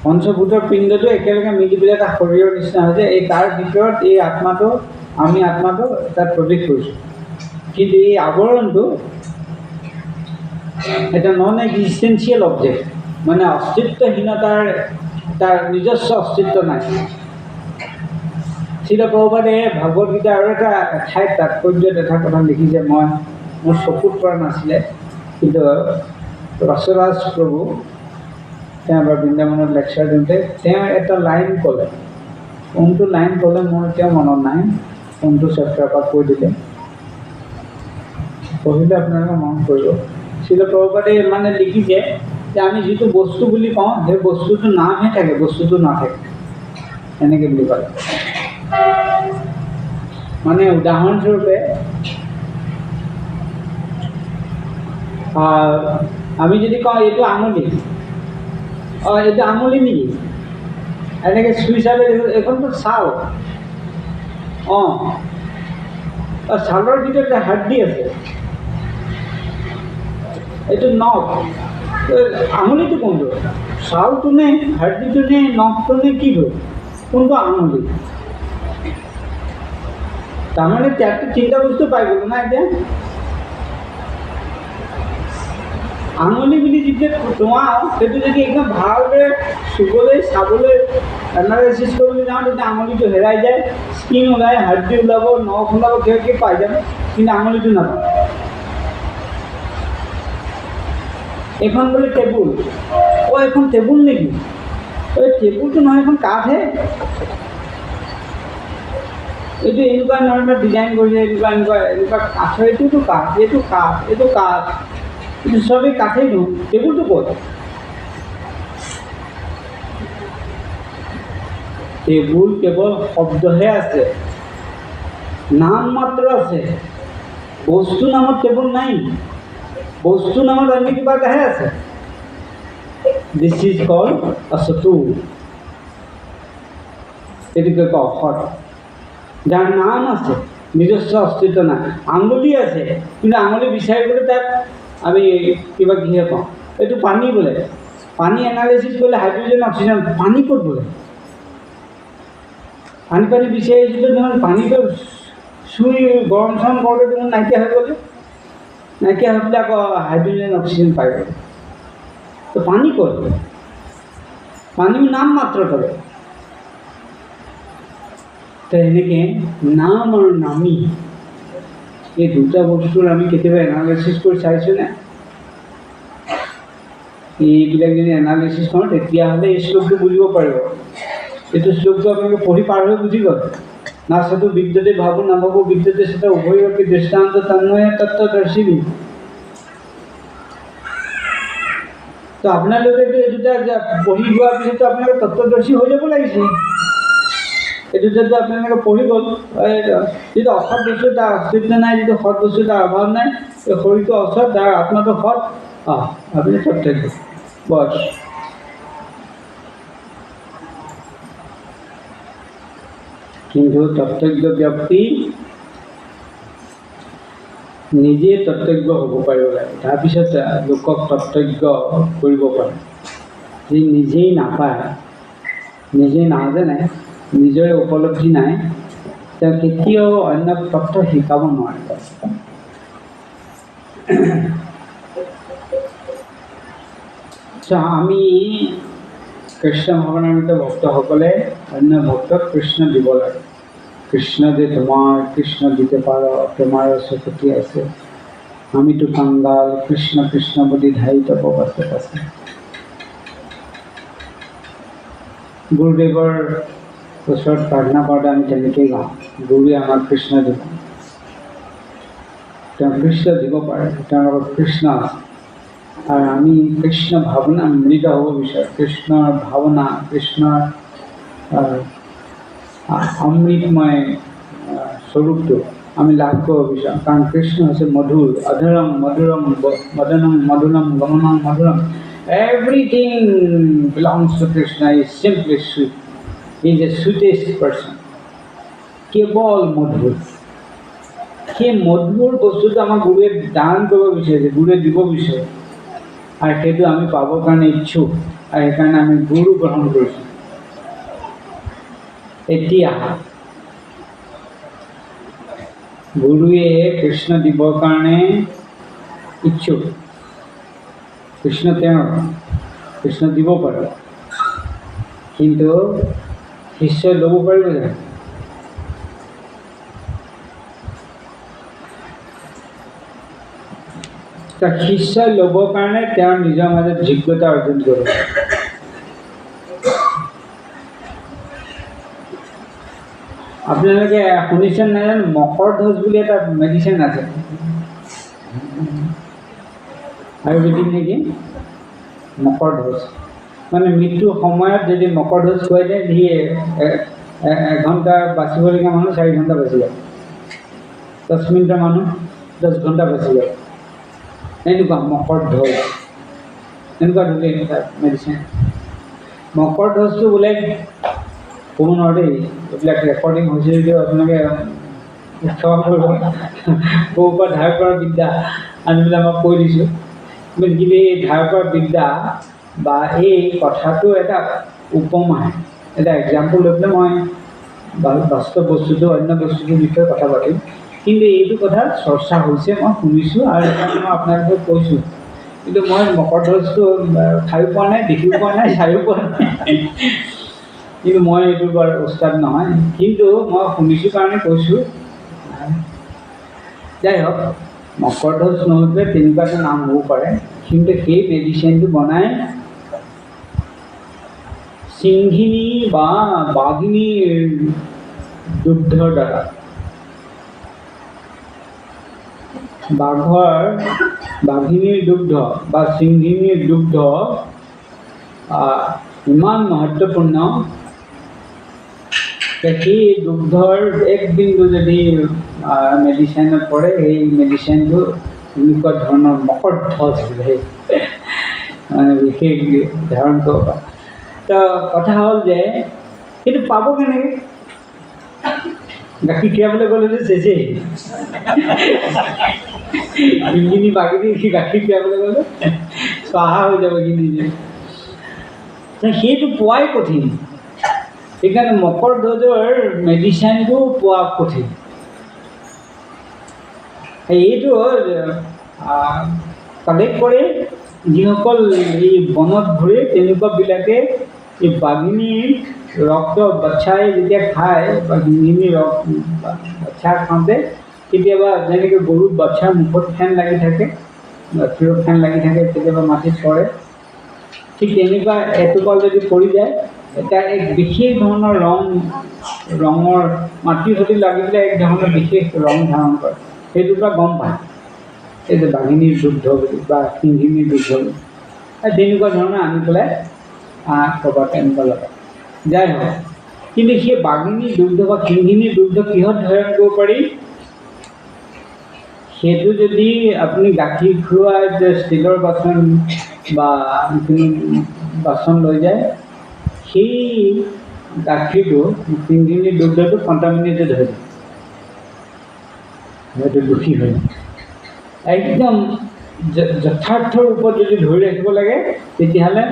[SPEAKER 2] পঞ্চভূতৰ পিণ্ডটো একেলগে মিলি পেলাই এটা শৰীৰৰ নিচিনা হৈছে। এই তাৰ ভিতৰত এই আত্মাটো, আমি আত্মাটো তাত প্ৰৱেশ কৰিছোঁ। কিন্তু এই আৱৰণটো এটা নন এক্সিষ্টেঞ্চিয়েল অবজেক্ট, মানে অস্তিত্বহীনতাৰ, তাৰ নিজস্ব অস্তিত্ব নাই। শ্ৰীল প্ৰভুপাদে ভাগৱত গীতা আৰু এটা ঠাইত তাৎপৰ্যত এটা কথা লিখিছে, মই মোৰ চকুত পৰা নাছিলে, কিন্তু ৰসৰাজ প্ৰভু তেওঁ বৃন্দাবনত লেকচাৰ দিওঁতে তেওঁ এটা লাইন ক'লে। কোনটো লাইন ক'লে মোৰ এতিয়া মনত নাই, কোনটো চেপ্টাৰৰ পৰা কৈ দিলে, পঢ়িলে আপোনালোকে মনত কৰিব। শ্ৰীল প্ৰভুপাদে মানে লিখিছে যে আমি যিটো বস্তু বুলি কওঁ সেই বস্তুটো নামহে থাকে, বস্তুটো নাথাকে, এনেকৈ বুলি ক'লে। মানে উদাহৰণস্বৰূপে আমি যদি কওঁ এইটো আঙুলি, এইটো আঙুলি নেকি? এনেকৈ চুই চালে দেখোঁ এইখনতো ছাল। ছালৰ ভিতৰত হাড়দি আছে, এইটো নখ। আঙুলিটো কোনটো? ছালটো নে, হাড়দিটো নে, নখটো নে, কিটো? কোনটো আঙুলি? তাৰমানে তাততো 3টা বস্তু পাই গ'লো না এতিয়া। আঙুলি বুলি যেতিয়া তোমাওঁ সেইটো যদি একদম ভালদৰে চুবলৈ, চাবলৈ, এনালাইচিছ কৰিবলৈ যাওঁ তেতিয়া আঙুলিটো হেৰাই যায়, স্কিন ওলায়, হাড়দি ওলাব, নখ ওলাব, কিবা কিবি পাই যাম, কিন্তু আঙুলিটো নাপাওঁ। এখন বোলে টেবুল, এখন টেবুল নেকি? এই টেবুলটো নহয়, এখন কাঠহে। এইটো এনেকুৱা ধৰণৰ ডিজাইন কৰিছে, এনেকুৱা এনেকুৱা এনেকুৱা কাঠৰ, এইটোতো কাঠ, এইটো কাঠ, এইটো কাঠ, এইটো চবেই কাঠেই দিওঁ। টেবুলটো ক'ত? টেবুল কেৱল শব্দহে আছে, নাম মাত্ৰ আছে, বস্তু নামত টেবুল নাই। বস্তু নামত অন্য কিবা এটাহে আছে। দিছ ইজ কল আ চতু। এইটোকে কয় ঔষধ, যাৰ নাম আছে, নিজস্ব অস্তিত্ব নাই। আঙুলি আছে, কিন্তু আঙুলি বিচাৰিবলৈ তাক আমি কিবা কিহে পাওঁ। এইটো পানী বোলে, পানী এনালাইচিছ কৰিলে হাইড্ৰজেন অক্সিজেন, পানী ক'ত বোলে? পানী পানী বিচাৰি আহিছিলোঁ, দেখোন পানীটো চুই গৰম চৰম কৰোঁতে দেখোন নাইকিয়া হৈ গ'লে, নাইকিয়া হৈ পেলাই আকৌ হাইড্ৰজেন অক্সিজেন পাই গ'ল। তো পানী ক'ত? পানীও নাম মাত্ৰ তলে। তো এনেকৈ নাম আৰু নামী, এই দুটা বস্তুৰ আমি কেতিয়াবা এনালাইচিছ কৰি চাইছোঁনে? এইবিলাক যদি এনালাইচিছ কৰোঁ, তেতিয়াহ'লে এই শ্লোকটো বুজিব পাৰিব। এইটো শ্লোকটো আপোনালোকে পঢ়ি পাৰ হৈ বুজি গ'ল। না চতু বিদ্যতে ভাবো নাভাবো বিদ্যতে সেটা উভয়কে দৃষ্টান্ত তন্ময় তত্ত্বদৰ্শিনী। তো আপোনালোকেতো এই দুটা পঢ়ি যোৱাৰ পিছতো আপোনালোকে তত্ত্বদৰ্শী হৈ যাব লাগিছিল। এই দুটাতো আপোনালোকে পঢ়ি গ'ল। যিটো অসৎ বস্তু তাৰ অস্তিত্ব নাই, যিটো সৎ বস্তু তাৰ অভাৱ নাই, এই শৰীৰটো অসৎ, তাৰ আত্মাটো সৎ, আপুনি তত্ত্বজ্ঞ বছ। কিন্তু তত্ত্বজ্ঞ ব্যক্তি নিজে তত্ত্বজ্ঞ হ'ব পাৰিব লাগে, তাৰপিছত লোকক তত্ত্বজ্ঞ কৰিব পাৰে। যি নিজেই নাপায়, নিজেই নাজানে, নিজৰে উপলব্ধি নাই, তেওঁ কেতিয়াও অন্যক তত্ত্ব শিকাব নোৱাৰে। আমি কৃষ্ণ ভগৱানৰ ভক্তসকলে অন্য ভক্তক কৃষ্ণ দিব লাগে। কৃষ্ণ যে তোমাৰ, কৃষ্ণ দিতে পাৰ, তোমাৰ চকুতি আছে, আমিতো কাংগাল, কৃষ্ণ কৃষ্ণ বুলি ধাৰিত পাছত আছে। গুৰুদেৱৰ ওচৰত প্ৰাৰ্থনা কৰোঁতে আমি তেনেকেই গাওঁ, গুৰুৱে আমাক কৃষ্ণ দিব। তেওঁ কৃষ্ণ দিব পাৰে, তেওঁৰ লগত কৃষ্ণ আছে। আৰু আমি কৃষ্ণ ভাৱনা মৃত হ'ব বিচাৰোঁ। কৃষ্ণৰ ভাৱনা, কৃষ্ণৰ অমৃতময় স্বৰূপটো আমি লাভ কৰিব বিচাৰোঁ। কাৰণ কৃষ্ণ হৈছে মধুৰ, অধৰম মধুৰম, মদনম মধুৰম, গমনম মধুৰম। Everything belongs to Krishna. Is simply sweet, is a sweetest person. কেৱল মধুৰ। সেই মধুৰ বস্তুটো আমাক গুৰুৱে দান কৰিব বিচাৰিছে, গুৰুৱে দিব বিচাৰে, আৰু সেইটো আমি পাবৰ কাৰণে ইচ্ছুক, আৰু সেইকাৰণে আমি গুৰু গ্ৰহণ কৰিছোঁ। এতিয়া গুৰুৱে কৃষ্ণ দিবৰ কাৰণে ইচ্ছুক। কৃষ্ণ তেওঁৰ, কৃষ্ণ দিব পাৰে, কিন্তু শিষ্যই ল'ব পাৰিব জানো? শিষ্যই ল'বৰ কাৰণে তেওঁৰ নিজৰ মাজত যোগ্যতা অৰ্জন কৰিব। আপোনালোকে শুনিছে নাজানো, মকৰ ধ্বজ বুলি এটা মেডিচিন আছে, আয়ুৰ্বেদিক নেকি, মকৰ ধ্বজ। মানে মৃত্যুৰ সময়ত যদি মকৰ ধ্বজ খুৱাই দিয়ে, সি এঘণ্টা বাচিবলগীয়া মানুহ 4 ঘণ্টা বাচি যায়, 10 মিনিটৰ মানুহ 10 ঘণ্টা বাচি যায়। এনেকুৱা মকৰ ধ্বজ, এনেকুৱা ধৰণে এটা মেডিচিন। মকৰ ধ্বজটো বোলে ক'ব নোৱাৰোঁ দেই, এইবিলাক ৰেকৰ্ডিং হৈছে যদিও আপোনালোকে উৎসৱ কৰিব, ক'ৰ পৰা ধাৰ কৰা বিদ্যা আনি পেলাই মই কৈ দিছোঁ। কিন্তু এই ধাৰ কৰা বিদ্যা বা এই কথাটো এটা উপমা, এটা এক্সাম্পল লৈ পেলাই মই বাস্তৱ বস্তুটো, অন্য বস্তুটোৰ বিষয়ে কথা পাতিম। কিন্তু এইটো কথা চৰ্চা হৈছে, মই শুনিছোঁ, আৰু সেইকাৰণে মই আপোনালোকক কৈছোঁ। কিন্তু মই মকৰ ধ্বজটো খায়ো পোৱা নাই, দেখিও পোৱা নাই, চায়ো পোৱা নাই। কিন্তু মই এইটো বৰ উস্তাদ নহয়, কিন্তু মই শুনিছোঁ কাৰণে কৈছোঁ। যাই হওক, মকৰ ধ্বজ নহ'লে তেনেকুৱা এটা নাম হ'ব পাৰে, কিন্তু সেই মেডিচিনটো বনাই সিংহিনী বা বাঘিনীৰ দুগ্ধৰ দ্বাৰা বাঘিনীৰ দুগ্ধ বা সিংহিনীৰ দুগ্ধ ইমান মহত্বপূৰ্ণ সেই দুগ্ধৰ এক বিন্দু যদি মেডিচিনত পৰে সেই মেডিচিনটো এনেকুৱা ধৰণৰ মকৰধ্বজ বোলে বিশেষ ধাৰণ কৰিব পাৰে। তো কথা হ'ল যে কিন্তু পাব কেনেকৈ? গাখীৰ খীৰাবলৈ গ'লেতো চেচেই সিংহিনী বাঘিনী গাখীৰ খীৰাবলৈ গ'লে চহা হৈ যাব সি নিজে। সেইটো পোৱাই কঠিন, সেইকাৰণে মকৰধ্বজৰ মেডিচিনটো পোৱা কঠিন। এইটো কালেক্ট কৰে যিসকল এই বনত ঘূৰে তেনেকুৱাবিলাকে এই বাঘিনীৰ ৰক্ত বাচ্ছাই যেতিয়া খায় বা সিংহিনীৰ বাচ্ছা খাওঁতে কেতিয়াবা যেনেকৈ গৰুৰ বাচ্ছাৰ মুখত ফেন লাগি থাকে, গাখীৰত ফেন লাগি থাকে, কেতিয়াবা মাটিত পৰে, ঠিক তেনেকুৱা এটোপাল যদি পৰি যায় এটা এক বিশেষ ধৰণৰ ৰঙৰ মাটিৰ সৈতে লাগি পেলাই এক ধৰণৰ বিশেষ ৰং ধাৰণ কৰে। সেইটোৰ পৰা গম পায় এই যে বাঘিনীৰ দুগ্ধ বুলি বা সিংহিনীৰ দুগ্ধ বুলি। তেনেকুৱা ধৰণৰ আনি পেলাই ক'ৰবাত এনেকুৱা লগায়। যাই হওক, কিন্তু সেই বাঘিনীৰ দুগ্ধ বা সিংহিনীৰ দুগ্ধ কিহত ধাৰণ কৰিব পাৰি? সেইটো যদি আপুনি গাখীৰ খোৱা যে ষ্টীলৰ বাচন বা যিকোনো বাচন লৈ যায়, সেই গাখীৰটো সিংহিনীৰ দুগ্ধটো কণ্টামিনেটেড হৈ যায়, হয়তো দোষী হৈ যায়। একদম যথাৰ্থ ৰূপত যদি ধৰি ৰাখিব লাগে তেতিয়াহ'লে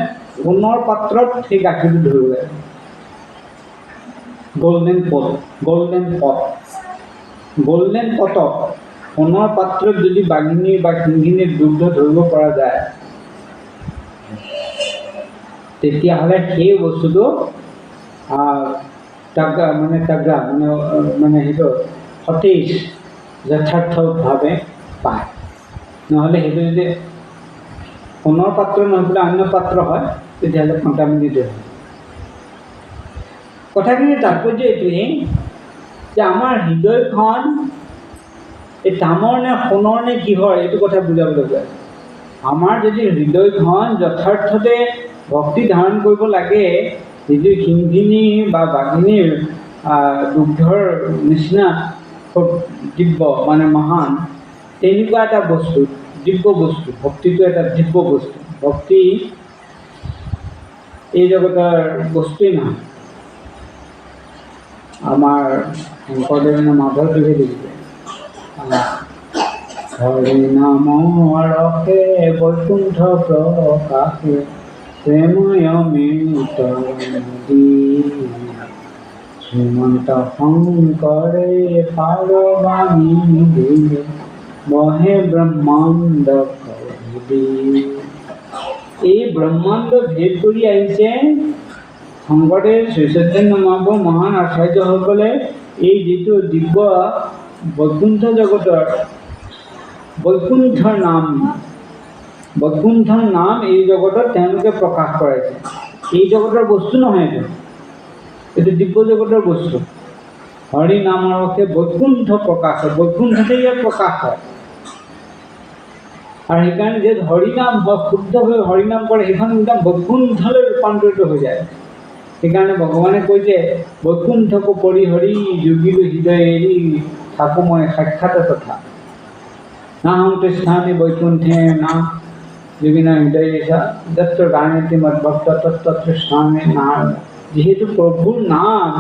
[SPEAKER 2] সোণৰ পাত্ৰত সেই গাখীৰটো ধৰিব লাগে। গল্ডেন পটত সোণৰ পাত্ৰত যদি বাঘিনীৰ বা সিংহিনীৰ দুগ্ধ ধৰিব পৰা যায় তেতিয়াহ'লে সেই বস্তুটো মানে সেইটো সতেজ যথাৰ্থভাৱে পায়। নহ'লে সেইটো যদি সোণৰ পাত্ৰ নহয় পেলাই অন্য পাত্ৰ হয় তেতিয়াহ'লে কণ্টামিনেটেড হয়। কথাখিনিৰ তাৎপৰ্য এইটোৱেই যে আমাৰ হৃদয়খন এই তামৰ নে সোণৰ নে কিহৰ এইটো কথা বুজাবলৈ যায়। আমাৰ যদি হৃদয়খন যথাৰ্থতে ভক্তি ধাৰণ কৰিব লাগে, যিটো সিংহিনী বা বাঘিনীৰ দুগ্ধৰ নিচিনা খুব দিব্য মানে মহান, তেনেকুৱা এটা বস্তু, দিব্য বস্তু, ভক্তিটো এটা দিব্য বস্তু। ভক্তি এই জগতৰ বস্তুৱেই নহয়। আমাৰ শংকৰদেৱে মাধৱদেৱে দেখিছে হৰি নাম ৰসে বৈকুণ্ঠ প্ৰকাশে প্ৰেময় মৃত শ্ৰীমন্ত শংকৰে পাৰবাণী দিলে বহে ব্ৰহ্মাণ্ড এই ব্ৰহ্মাণ্ড ভেদ কৰি আহিছে শংকৰদেৱ শ্ৰীচৈতন্য মহাপ্ৰভু মহান আচাৰ্যসকলে এই যিটো দিব্য বৈকুণ্ঠ জগতৰ বৈকুণ্ঠৰ নাম এই জগতত তেওঁলোকে প্ৰকাশ কৰাইছে। এই জগতৰ বস্তু নহয়, এইটো দিব্য জগতৰ বস্তু। হৰি নামৰ ৰসে বৈকুণ্ঠ প্ৰকাশ হয়, বৈকুণ্ঠতে ইয়াৰ প্ৰকাশ হয়। আৰু সেইকাৰণে যে হৰিনাম শুদ্ধভাৱে হৰিনাম কৰে সেইখন একদম বৈকুণ্ঠলৈ ৰূপান্তৰিত হৈ যায়। সেইকাৰণে ভগৱানে কৈছে বৈকুণ্ঠকো পৰিহৰি যোগীলো হৃদয় এৰি থাকো মই সাক্ষাৎ তথা নাহং তৃষ্ণামি বৈকুণ্ঠে না যোগিনা হৃদয় যত্ৰ গায়ন্তি মদ্ভক্ত তত্ৰ তৃষ্ণামি না। যিহেতু প্ৰভুৰ নাম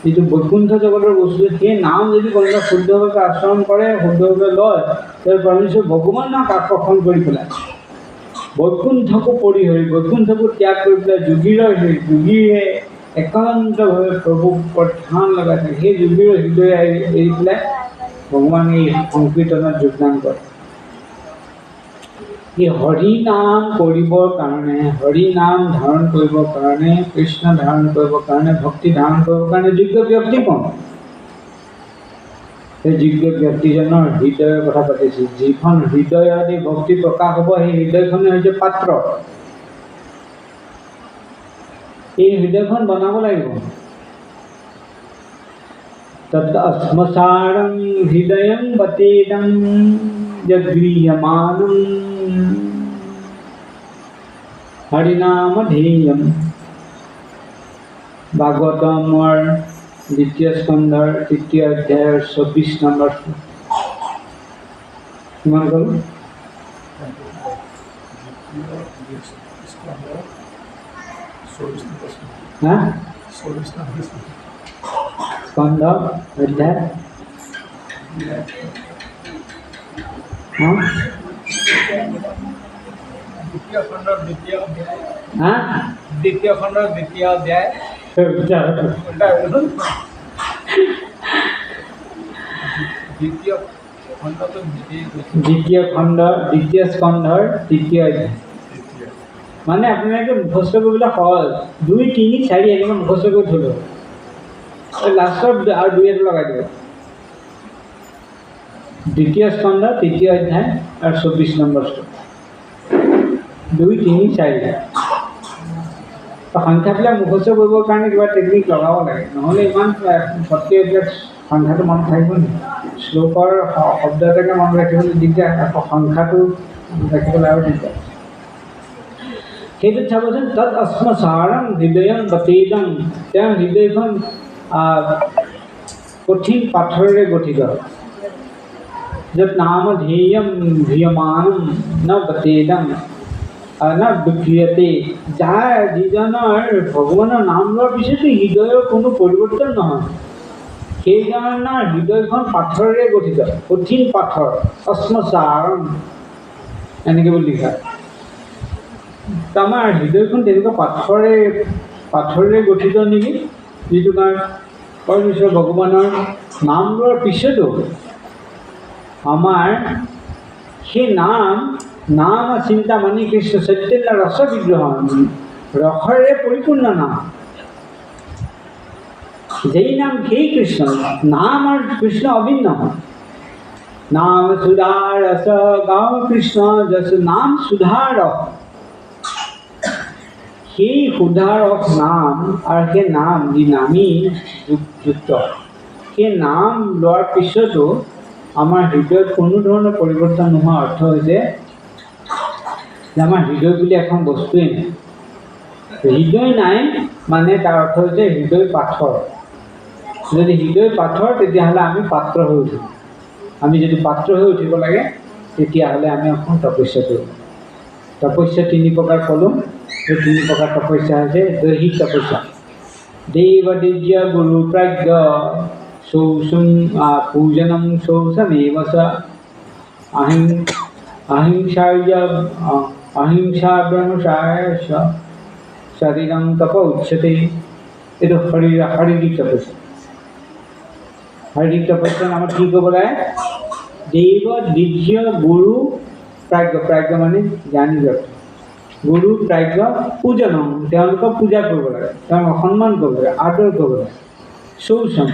[SPEAKER 2] যিটো বৈকুণ্ঠ জগতৰ বস্তু, সেই নাম যদি কোনোবা শুদ্ধভাৱে আচৰণ কৰে, শুদ্ধভাৱে লয়, তেওঁ পৰমেশ্বৰ ভগৱানক আকৰ্ষণ কৰি পেলাই বৈকুণ্ঠকো পৰিহৰি, বৈকুণ্ঠকো ত্যাগ কৰি পেলাই যোগীৰে একান্তভাৱে প্ৰভুক ধ্যান লগাই থাকে। সেই যোগীৰ হৃদয় এৰি পেলাই ভগৱানে এই সংকীৰ্তনত যোগদান কৰে। এই হৰি নাম কৰিবৰ কাৰণে, হৰি নাম ধাৰণ কৰিবৰ কাৰণে, কৃষ্ণ ধাৰণ কৰিবৰ কাৰণে, ভক্তি ধাৰণ কৰিবৰ কাৰণে যোগ্য ব্যক্তি কোন? সেই যোগ্য ব্যক্তিজনৰ হৃদয়ৰ কথা পাতিছোঁ। যিখন হৃদয়ত ভক্তি প্ৰকাশ হ'ব সেই হৃদয়খনে হৈছে পাত্ৰ। এই হৃদয়খন বনাব লাগিব। তত শ্মশানং হৃদয়ং বতেদং যদ্গৃহ্যমানং হৰিনামধেয়ম। ভাগৱতৰ ২য় স্কন্ধৰ ৩য় অধ্যায়ৰ ২৪ নম্বৰ শ্লোক। কিমান ক'লো? হা? স্কন্ধ অধ্যায়
[SPEAKER 3] দ্বিতীয় খণ্ডৰ ২য় অধ্যায়
[SPEAKER 2] দ্বিতীয় খণ্ড ২য় স্কন্ধৰ ৩য় অধ্যায়। মানে আপোনালোকে মুখস্থ কৰিবলৈ সহজ, ২, ৩, ৪ এনেকৈ মুখস্থ কৰি থ'ব। লাষ্টত আৰু ২ এটা লগাই দিব। দ্বিতীয় স্কন্ধ ৩য় অধ্যায় আৰু ২৪ নম্বৰ শ্লোক। ২, ৩, ৪ সংখ্যাবিলাক মুখস্থ কৰিবৰ কাৰণে কিবা টেকনিক লগাব লাগে, নহ'লে ইমান পটকৈ এইবিলাক সংখ্যাটো মনত থাকিব নেকি? শ্লোকৰ শব্দ এটাকে মনত ৰাখিবলৈ দিগদাৰ, আকৌ সংখ্যাটো ৰাখিবলৈ আৰু দিগদাৰ। সেইটোত চাবচোন, তৎ শ্মশানং হৃদয়ং বতেদং। তেওঁৰ হৃদয়খন কঠিন পাথৰেৰে গঠিত, য'ত নামধেয়ম ধ্ৰিয়মানম ন বতেদং ন বিক্ৰিয়তে। যিজনৰ ভগৱানৰ নাম লোৱাৰ পিছতো হৃদয়ৰ কোনো পৰিৱৰ্তন নহয়, সেইজনৰ হৃদয়খন পাথৰেৰে গঠিত, কঠিন পাথৰ। শ্মশানং এনেকৈ বুলি লিখা। আমাৰ হৃদয়খন তেনেকুৱা পাথৰেৰে গঠিত নেকি? যিটো কাৰণে পৰমেশ্বৰ ভগৱানৰ নাম লোৱাৰ পিছতো আমাৰ সেই নাম চিন্তা মানি কৃষ্ণ চৈতন্য ৰস বিগ্ৰহ, ৰসেৰে পৰিপূৰ্ণ নাম। যেই নাম সেই কৃষ্ণ, নাম আৰু কৃষ্ণ অভিন্ন হয়। নাম সুধা ৰস গাও কৃষ্ণ যশ, নাম সুধা ৰস। সেই সুধাৰস নাম আৰু সেই নাম যি নামী যুক্ত, সেই নাম লোৱাৰ পিছতো আমাৰ হৃদয়ত কোনো ধৰণৰ পৰিৱৰ্তন নোহোৱা অৰ্থ হৈছে যে আমাৰ হৃদয় বুলি এখন বস্তুৱেই নাই। হৃদয় নাই মানে তাৰ অৰ্থ হৈছে হৃদয় পাথৰ। যদি হৃদয় পাথৰ, তেতিয়াহ'লে আমি পাত্ৰ হৈ উঠিম। আমি যদি পাত্ৰ হৈ উঠিব লাগে, তেতিয়াহ'লে আমি অকণ তপস্যা কৰিম। তপস্যা ৩ প্ৰকাৰ ক'লোঁ। এই 3 প্ৰকাৰ তপস্যা হৈছে দৈহিক তপস্যা। দেৱ দিব্য গুৰু প্ৰাজ্ঞ শৌচম পূজনম শৌচমেৱ চ অহিংসা ব্ৰহ্মচাৰ্য শৰীৰং তপ উচ্যতে। এইটো শাৰীৰিক তপস্যা। শাৰীৰিক তপস্যাৰ নামত কি ক'ব লাগে? দেৱ দিব্য গুৰু প্ৰাজ্ঞ। প্ৰাজ্ঞ মানে জ্ঞানী ব্যক্তি। গুৰু প্ৰাজ্ঞ পূজনম, তেওঁলোকক পূজা কৰিব লাগে, তেওঁলোকক সন্মান কৰিব লাগে, আদৰ কৰিব লাগে। শৌচম,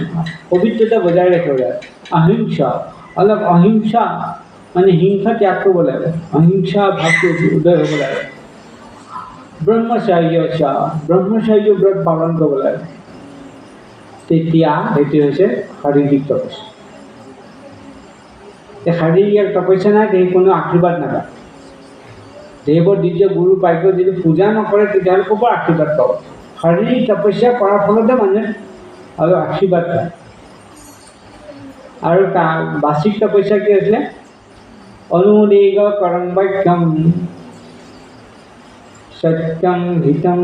[SPEAKER 2] পবিত্ৰতা বজাই ৰাখিব লাগে। অহিংসা, অলপ অহিংসা মানে হিংসা ত্যাগ কৰিব লাগে, অহিংসা ভাৱটো উদয় হ'ব লাগে। ব্ৰহ্মচাৰ্য, ব্ৰহ্মচাৰ্য ব্ৰত পালন কৰিব লাগে। তেতিয়া সেইটো হৈছে শাৰীৰিক তপস্যা। এই শাৰীৰিক তপস্যা নাই, সেই কোনো আশীৰ্বাদ নাপায়। দেৱ দিব্য গুৰু প্ৰাজ্ঞ যদি পূজা নকৰে, তেতিয়াহ'লে ক'ৰ পৰা আশীৰ্বাদ পাব? শাৰীৰিক তপস্যা কৰাৰ ফলতে মানুহে আৰু আশীৰ্বাদ পায়। আৰু বাচিক তপস্যা কি আছিলে? অনুদেগ কৰং বাক্যম সত্যম হিতম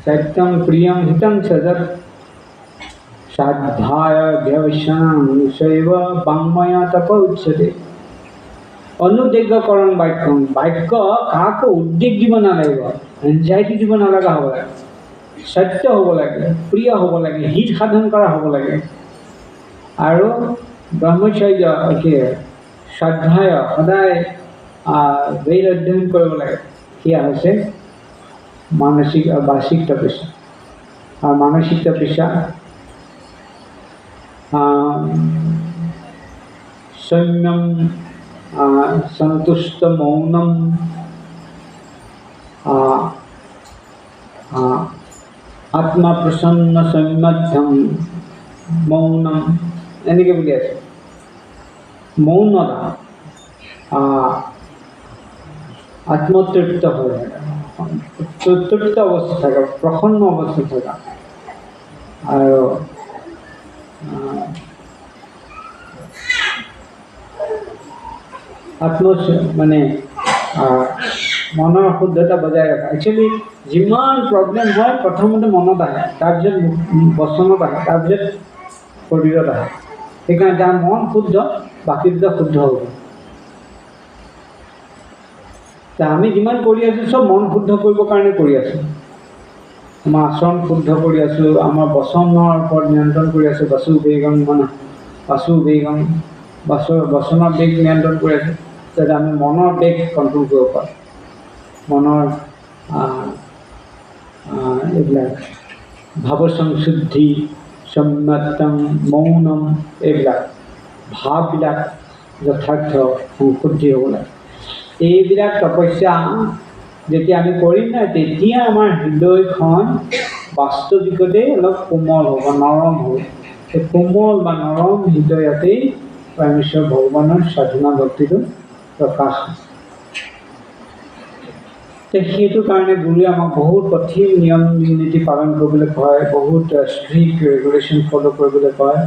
[SPEAKER 2] সত্যম প্ৰিয়ম হিতম সজত সাধ্যায় ব্যবসান শৈব বাংময়া তপ উচ্যতে। অনুদেগ্যকৰণ বাক্যম, বাক্য কাকো উদ্বেগ দিব নালাগিব, এনজাইটি দিব নলগা হ'ব লাগে, সত্য হ'ব লাগে, প্ৰিয় হ'ব লাগে, হিত সাধন কৰা হ'ব লাগে। আৰু ব্ৰহ্মচৰ্য শ্ৰদ্ধায় সদায় বেদ অধ্যয়ন কৰিব লাগে। সেয়া হৈছে মানসিক বাৰ্ষিক তপস্যা। আৰু মানসিক তপস্যা সৌম্যম সন্তুষ্ট মৌনম আত্মা প্ৰসন্ন সৌম্যধ্যম মৌনম এনেকৈ বুলি আছে। মৌনতা আত্মতৃপ্ত হৈ থকা, তৃপ্ত অৱস্থা থকা, প্ৰসন্ন অৱস্থা থকা। আৰু মানে মনৰ শুদ্ধতা বজাই ৰখা। একচুৱেলি যিমান প্ৰব্লেম হয় প্ৰথমতে মনত আহে, তাৰপিছত বচনত আহে, তাৰপিছত শৰীৰত আহে। সেইকাৰণে যাৰ মন শুদ্ধ বাকী দুটা শুদ্ধ হ'ব। আমি যিমান কৰি আছোঁ চব মন শুদ্ধ কৰিবৰ কাৰণে কৰি আছোঁ। আমাৰ আচৰণ শুদ্ধ কৰি আছোঁ, আমাৰ বচনৰ ওপৰত নিয়ন্ত্ৰণ কৰি আছোঁ। বচনৰ বেগ নিয়ন্ত্ৰণ কৰি আছোঁ, যাতে আমি মনৰ বেগ কণ্ট্ৰল কৰিব পাৰোঁ। মনৰ এইবিলাক ভাৱ সংশুদ্ধি, সম্যতম, মৌনম, এইবিলাক ভাৱবিলাক যথাৰ্থ সংশুদ্ধি হ'ব লাগে। এইবিলাক তপস্যা যেতিয়া আমি কৰিম নাই, তেতিয়া আমাৰ হৃদয়খন বাস্তৱিকতেই অলপ কোমল হ'ব, নৰম হ'ব। সেই কোমল বা নৰম হৃদয়তেই পৰমেশ্বৰ ভগৱানৰ সাধনা ভক্তিটো প্ৰকাশ হয়। সেইটো কাৰণে গুৰুৱে আমাক বহুত কঠিন নিয়ম নীতি পালন কৰিবলৈ কয়, বহুত ষ্ট্ৰিক্ট ৰেগুলেশ্যন ফ'ল' কৰিবলৈ কয়।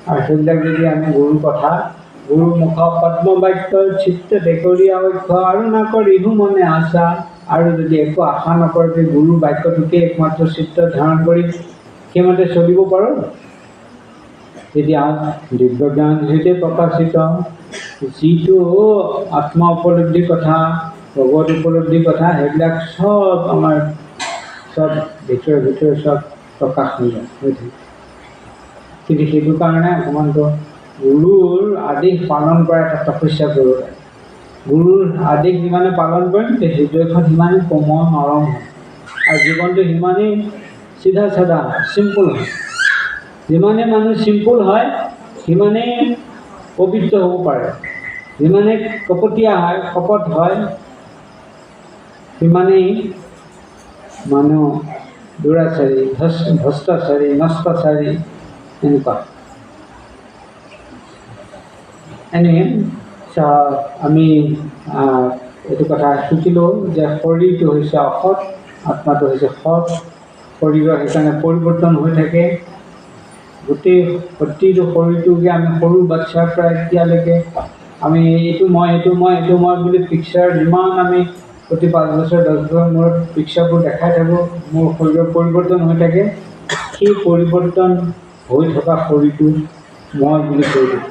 [SPEAKER 2] আৰু সেইবিলাক যদি আমি গুৰুৰ কথা, গুৰুৰ মুখ পদ্ম বাক্য চিত্ত ডেকৰীয়া ঐক্য আৰু নকৰিহো মনে আশা, আৰু যদি একো আশা নকৰাকৈ গুৰুৰ বাক্যটোকে একমাত্ৰ চিত্ত ধাৰণ কৰি সেইমতে চলিব পাৰোঁ, তেতিয়া দিব্য জ্ঞান সৈতে প্ৰকাশিত যিটো আত্মা উপলব্ধিৰ কথা, ভগৱত উপলব্ধিৰ কথা, সেইবিলাক চব আমাৰ চব ভিতৰে চব প্ৰকাশ হৈ যায়, হৈ থাকে। কিন্তু সেইটো কাৰণে অকণমানটো গুৰুৰ আদেশ পালন কৰা এটা তপস্যা কৰিব লাগে। গুৰুৰ আদেশ যিমানে পালন কৰিম, সেই হৃদয়খন সিমানেই কোমল নৰম হয়, আৰু জীৱনটো সিমানেই চিধা চাধা চিম্পুল হয়। যিমানে মানুহ চিম্পুল হয় সিমানেই পবিত্ৰ হ'ব পাৰে। যিমানে কপটীয়া হয়, কপট হয়, সিমানেই মানুহ দুৰাচাৰী, ভ্ৰষ্টাচাৰী, নষ্টাচাৰী এনেকুৱা। আমি এইটো কথা শিকিলোঁ যে শৰীৰটো হৈছে অসৎ, আত্মাটো হৈছে সৎ। শৰীৰৰ সেইকাৰণে পৰিৱৰ্তন হৈ থাকে। প্ৰতিটো শৰীৰটোকে আমি সৰু বাচ্ছাৰ পৰা এতিয়ালৈকে আমি এইটো মই বুলি পিকচাৰ যিমান আমি প্ৰতি 5 বছৰ 10 বছৰ মূৰত পিকচাৰবোৰ দেখাই থাকোঁ, মোৰ শৰীৰৰ পৰিৱৰ্তন হৈ থাকে। সেই পৰিৱৰ্তন হৈ থকা শৰীৰটো মই বুলি কৈ দিওঁ,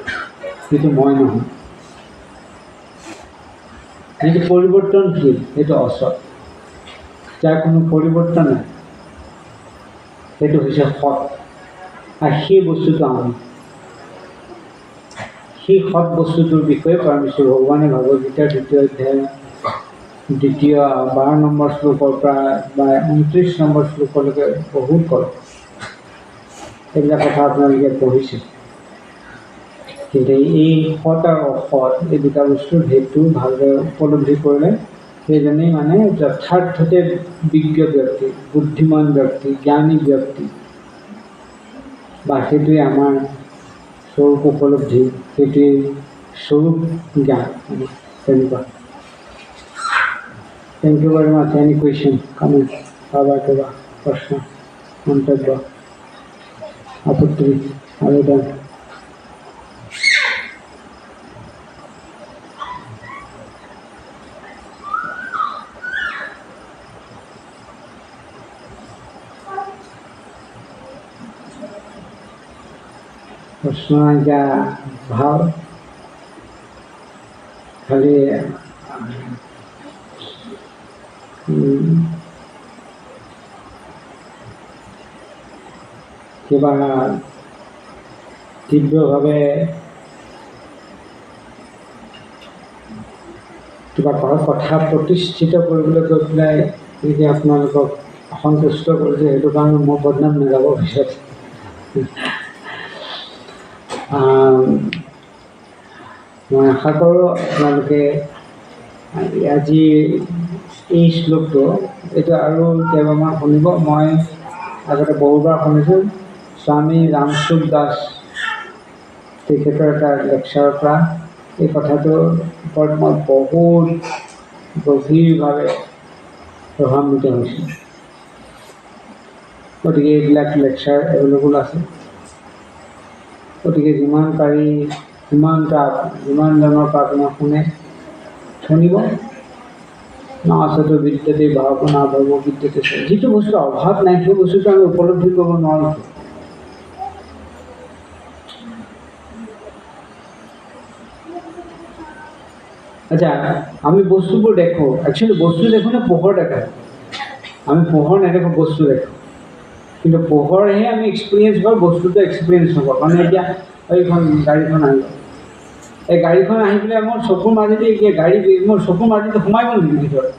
[SPEAKER 2] সেইটো মই নহয়। যিটো পৰিৱৰ্তনশীল সেইটো অসৎ, যাৰ কোনো পৰিৱৰ্তন নাই, সেইটো হৈছে সৎ। আৰু সেই বস্তুটো আমি, সেই সৎ বস্তুটোৰ বিষয়ে পৰমেশ্বৰ ভগৱানে ভাগৱত গীতাৰ 2য় অধ্যায় 12 নম্বৰ শ্লোকৰ পৰা 29 নম্বৰ শ্লোকলৈকে বহুত কয়। এইবিলাক কথা আপোনালোকে পঢ়িছে। কিন্তু এই সৎ আৰু অসৎ এই দুটা বস্তুৰ ভেদটো ভালদৰে উপলব্ধি কৰিলে সেইজনেই মানে যথাৰ্থতে বিজ্ঞ ব্যক্তি, বুদ্ধিমান ব্যক্তি, জ্ঞানী ব্যক্তি, বা সেইটোৱে আমাৰ স্বৰূপ উপলব্ধি, সেইটোৱেই স্বৰূপ জ্ঞান, তেনেকুৱা। Thank you very much. Any question, comment, কিবা প্ৰশ্ন, মন্তব্য, আপত্তি, আবেদন? প্ৰশ্ন এতিয়া ভাল, খালি কিবা তীব্ৰভাৱে কিবা কথা প্ৰতিষ্ঠিত কৰিবলৈ গৈ পেলাই যদি আপোনালোকক অসন্তুষ্ট কৰিছে, সেইটো কাৰণে মোৰ বদনাম নাযাব পিছত। মই আশা কৰোঁ আপোনালোকে আজি এই শ্লোকটো এইটো আৰু কেইবাৰমান শুনিব। মই আগতে বহুবাৰ শুনিছোঁ স্বামী ৰামসুখ দাস তেখেতৰ এটা লেকচাৰৰ পৰা এই কথাটোৰ ওপৰত মই বহুত গভীৰভাৱে প্ৰভাৱান্বিত হৈছোঁ। গতিকে এইবিলাক লেকচাৰ এভেইলেবল আছে। গতিকে যিমান পাৰি যিমানজনৰ পৰা আপোনাৰ শুনিব। নাচতো বিদ্যতে ভাৱনা ভাৱ বিদ্যতে, যিটো বস্তু অভাৱ নাই সেই বস্তুটো আমি উপলব্ধি কৰিব নোৱাৰোঁ। আচ্ছা, আমি বস্তুবোৰ দেখোঁ, একচুৱেলি বস্তু দেখোঁ নে পোহৰ দেখোঁ? আমি পোহৰ নেদেখোঁ, বস্তু দেখোঁ। কিন্তু পোহৰহে আমি এক্সপিৰিয়েঞ্চ কৰোঁ, বস্তুটো এক্সপিৰিয়েঞ্চ নকৰোঁ। মানে এতিয়া এইখন গাড়ীখন আহিব, এই গাড়ীখন আহি পেলাই মোৰ চকুৰ মাজেদি মোৰ চকুৰ মাজেদি সোমাই গ'ল নেকি ভিতৰত?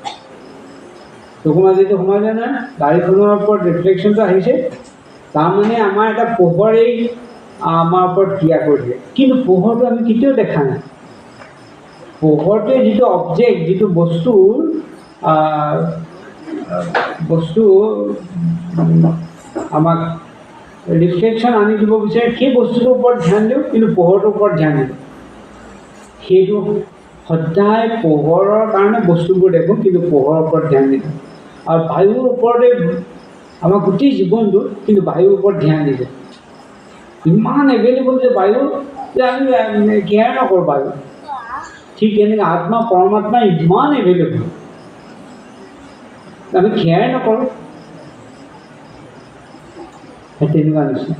[SPEAKER 2] চকুৰ মাজেদি সোমাই যায় নহয়, গাড়ীখনৰ ওপৰত ৰিফ্লেকশ্যনটো আহিছে, তাৰমানে আমাৰ এটা পোহৰেই আমাৰ ওপৰত ক্ৰিয়া কৰি দিয়ে। কিন্তু পোহৰটো আমি কেতিয়াও দেখা নাই। পোহৰটোৱে যিটো অবজেক্ট, যিটো বস্তু আমাক ৰিফ্লেকশ্যন আনি দিব বিচাৰে, সেই বস্তুটোৰ ওপৰত ধ্যান দিওঁ, কিন্তু পোহৰটোৰ ওপৰত ধ্যান দিওঁ। সেইটো সদায় পোহৰৰ কাৰণে বস্তুবোৰ দেখোঁ, কিন্তু পোহৰৰ ওপৰত ধ্যান দিওঁ। আৰু বায়ুৰ ওপৰতে আমাৰ গোটেই জীৱনটো, কিন্তু বায়ুৰ ওপৰত ধ্যান দিওঁ। ইমান এভেইলেবল যে বায়ু, যে আমি কেয়াৰ নকৰোঁ বায়ু। ঠিক এনেকৈ আত্মা পৰমাত্মা ইমান এভেইলেবল, আমি কেয়াৰ নকৰোঁ। তেনেকুৱা নিচিনা।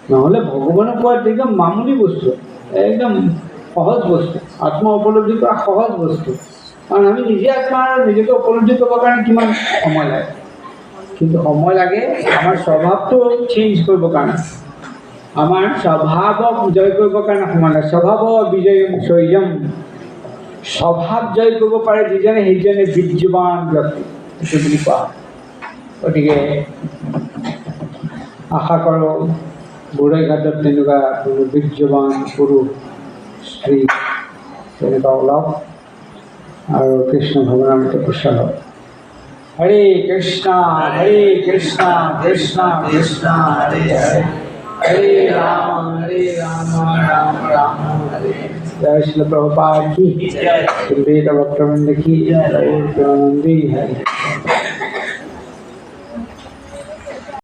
[SPEAKER 2] নহ'লে ভগৱানক কোৱা একদম মামুলি বস্তু, একদম সহজ বস্তু, আত্মা উপলব্ধি কৰা সহজ বস্তু। কাৰণ আমি নিজে নিজকে উপলব্ধি কৰিবৰ কাৰণে কিমান সময় লাগে। কিন্তু সময় লাগে আমাৰ স্বভাৱটো চেঞ্জ কৰিবৰ কাৰণে, আমাৰ স্বভাৱক জয় কৰিবৰ কাৰণে সময় লাগে। স্বভাৱ বিজয়ম স্বয়ম, স্বভাৱ জয় কৰিব পাৰে যিজনে, সেইজনে বীৰ্যৱান ব্যক্তি, সেইটো বুলি কোৱা। গতিকে আশা কৰোঁ বুঢ়ৈঘাটত তেনেকুৱা বীৰ্যৱান পুৰুষ স্ত্ৰী তেনেকুৱা ওলাওক আৰু কৃষ্ণ ভগৱানকে প্ৰচাৰ হওক। হৰে কৃষ্ণ কৃষ্ণ কৃষ্ণ হৰে হৰে, হৰে ৰাম ৰাম ৰাম হৰে। জয় শ্ৰী प्रभुपाद की, वेद वक्तव्य की, जय।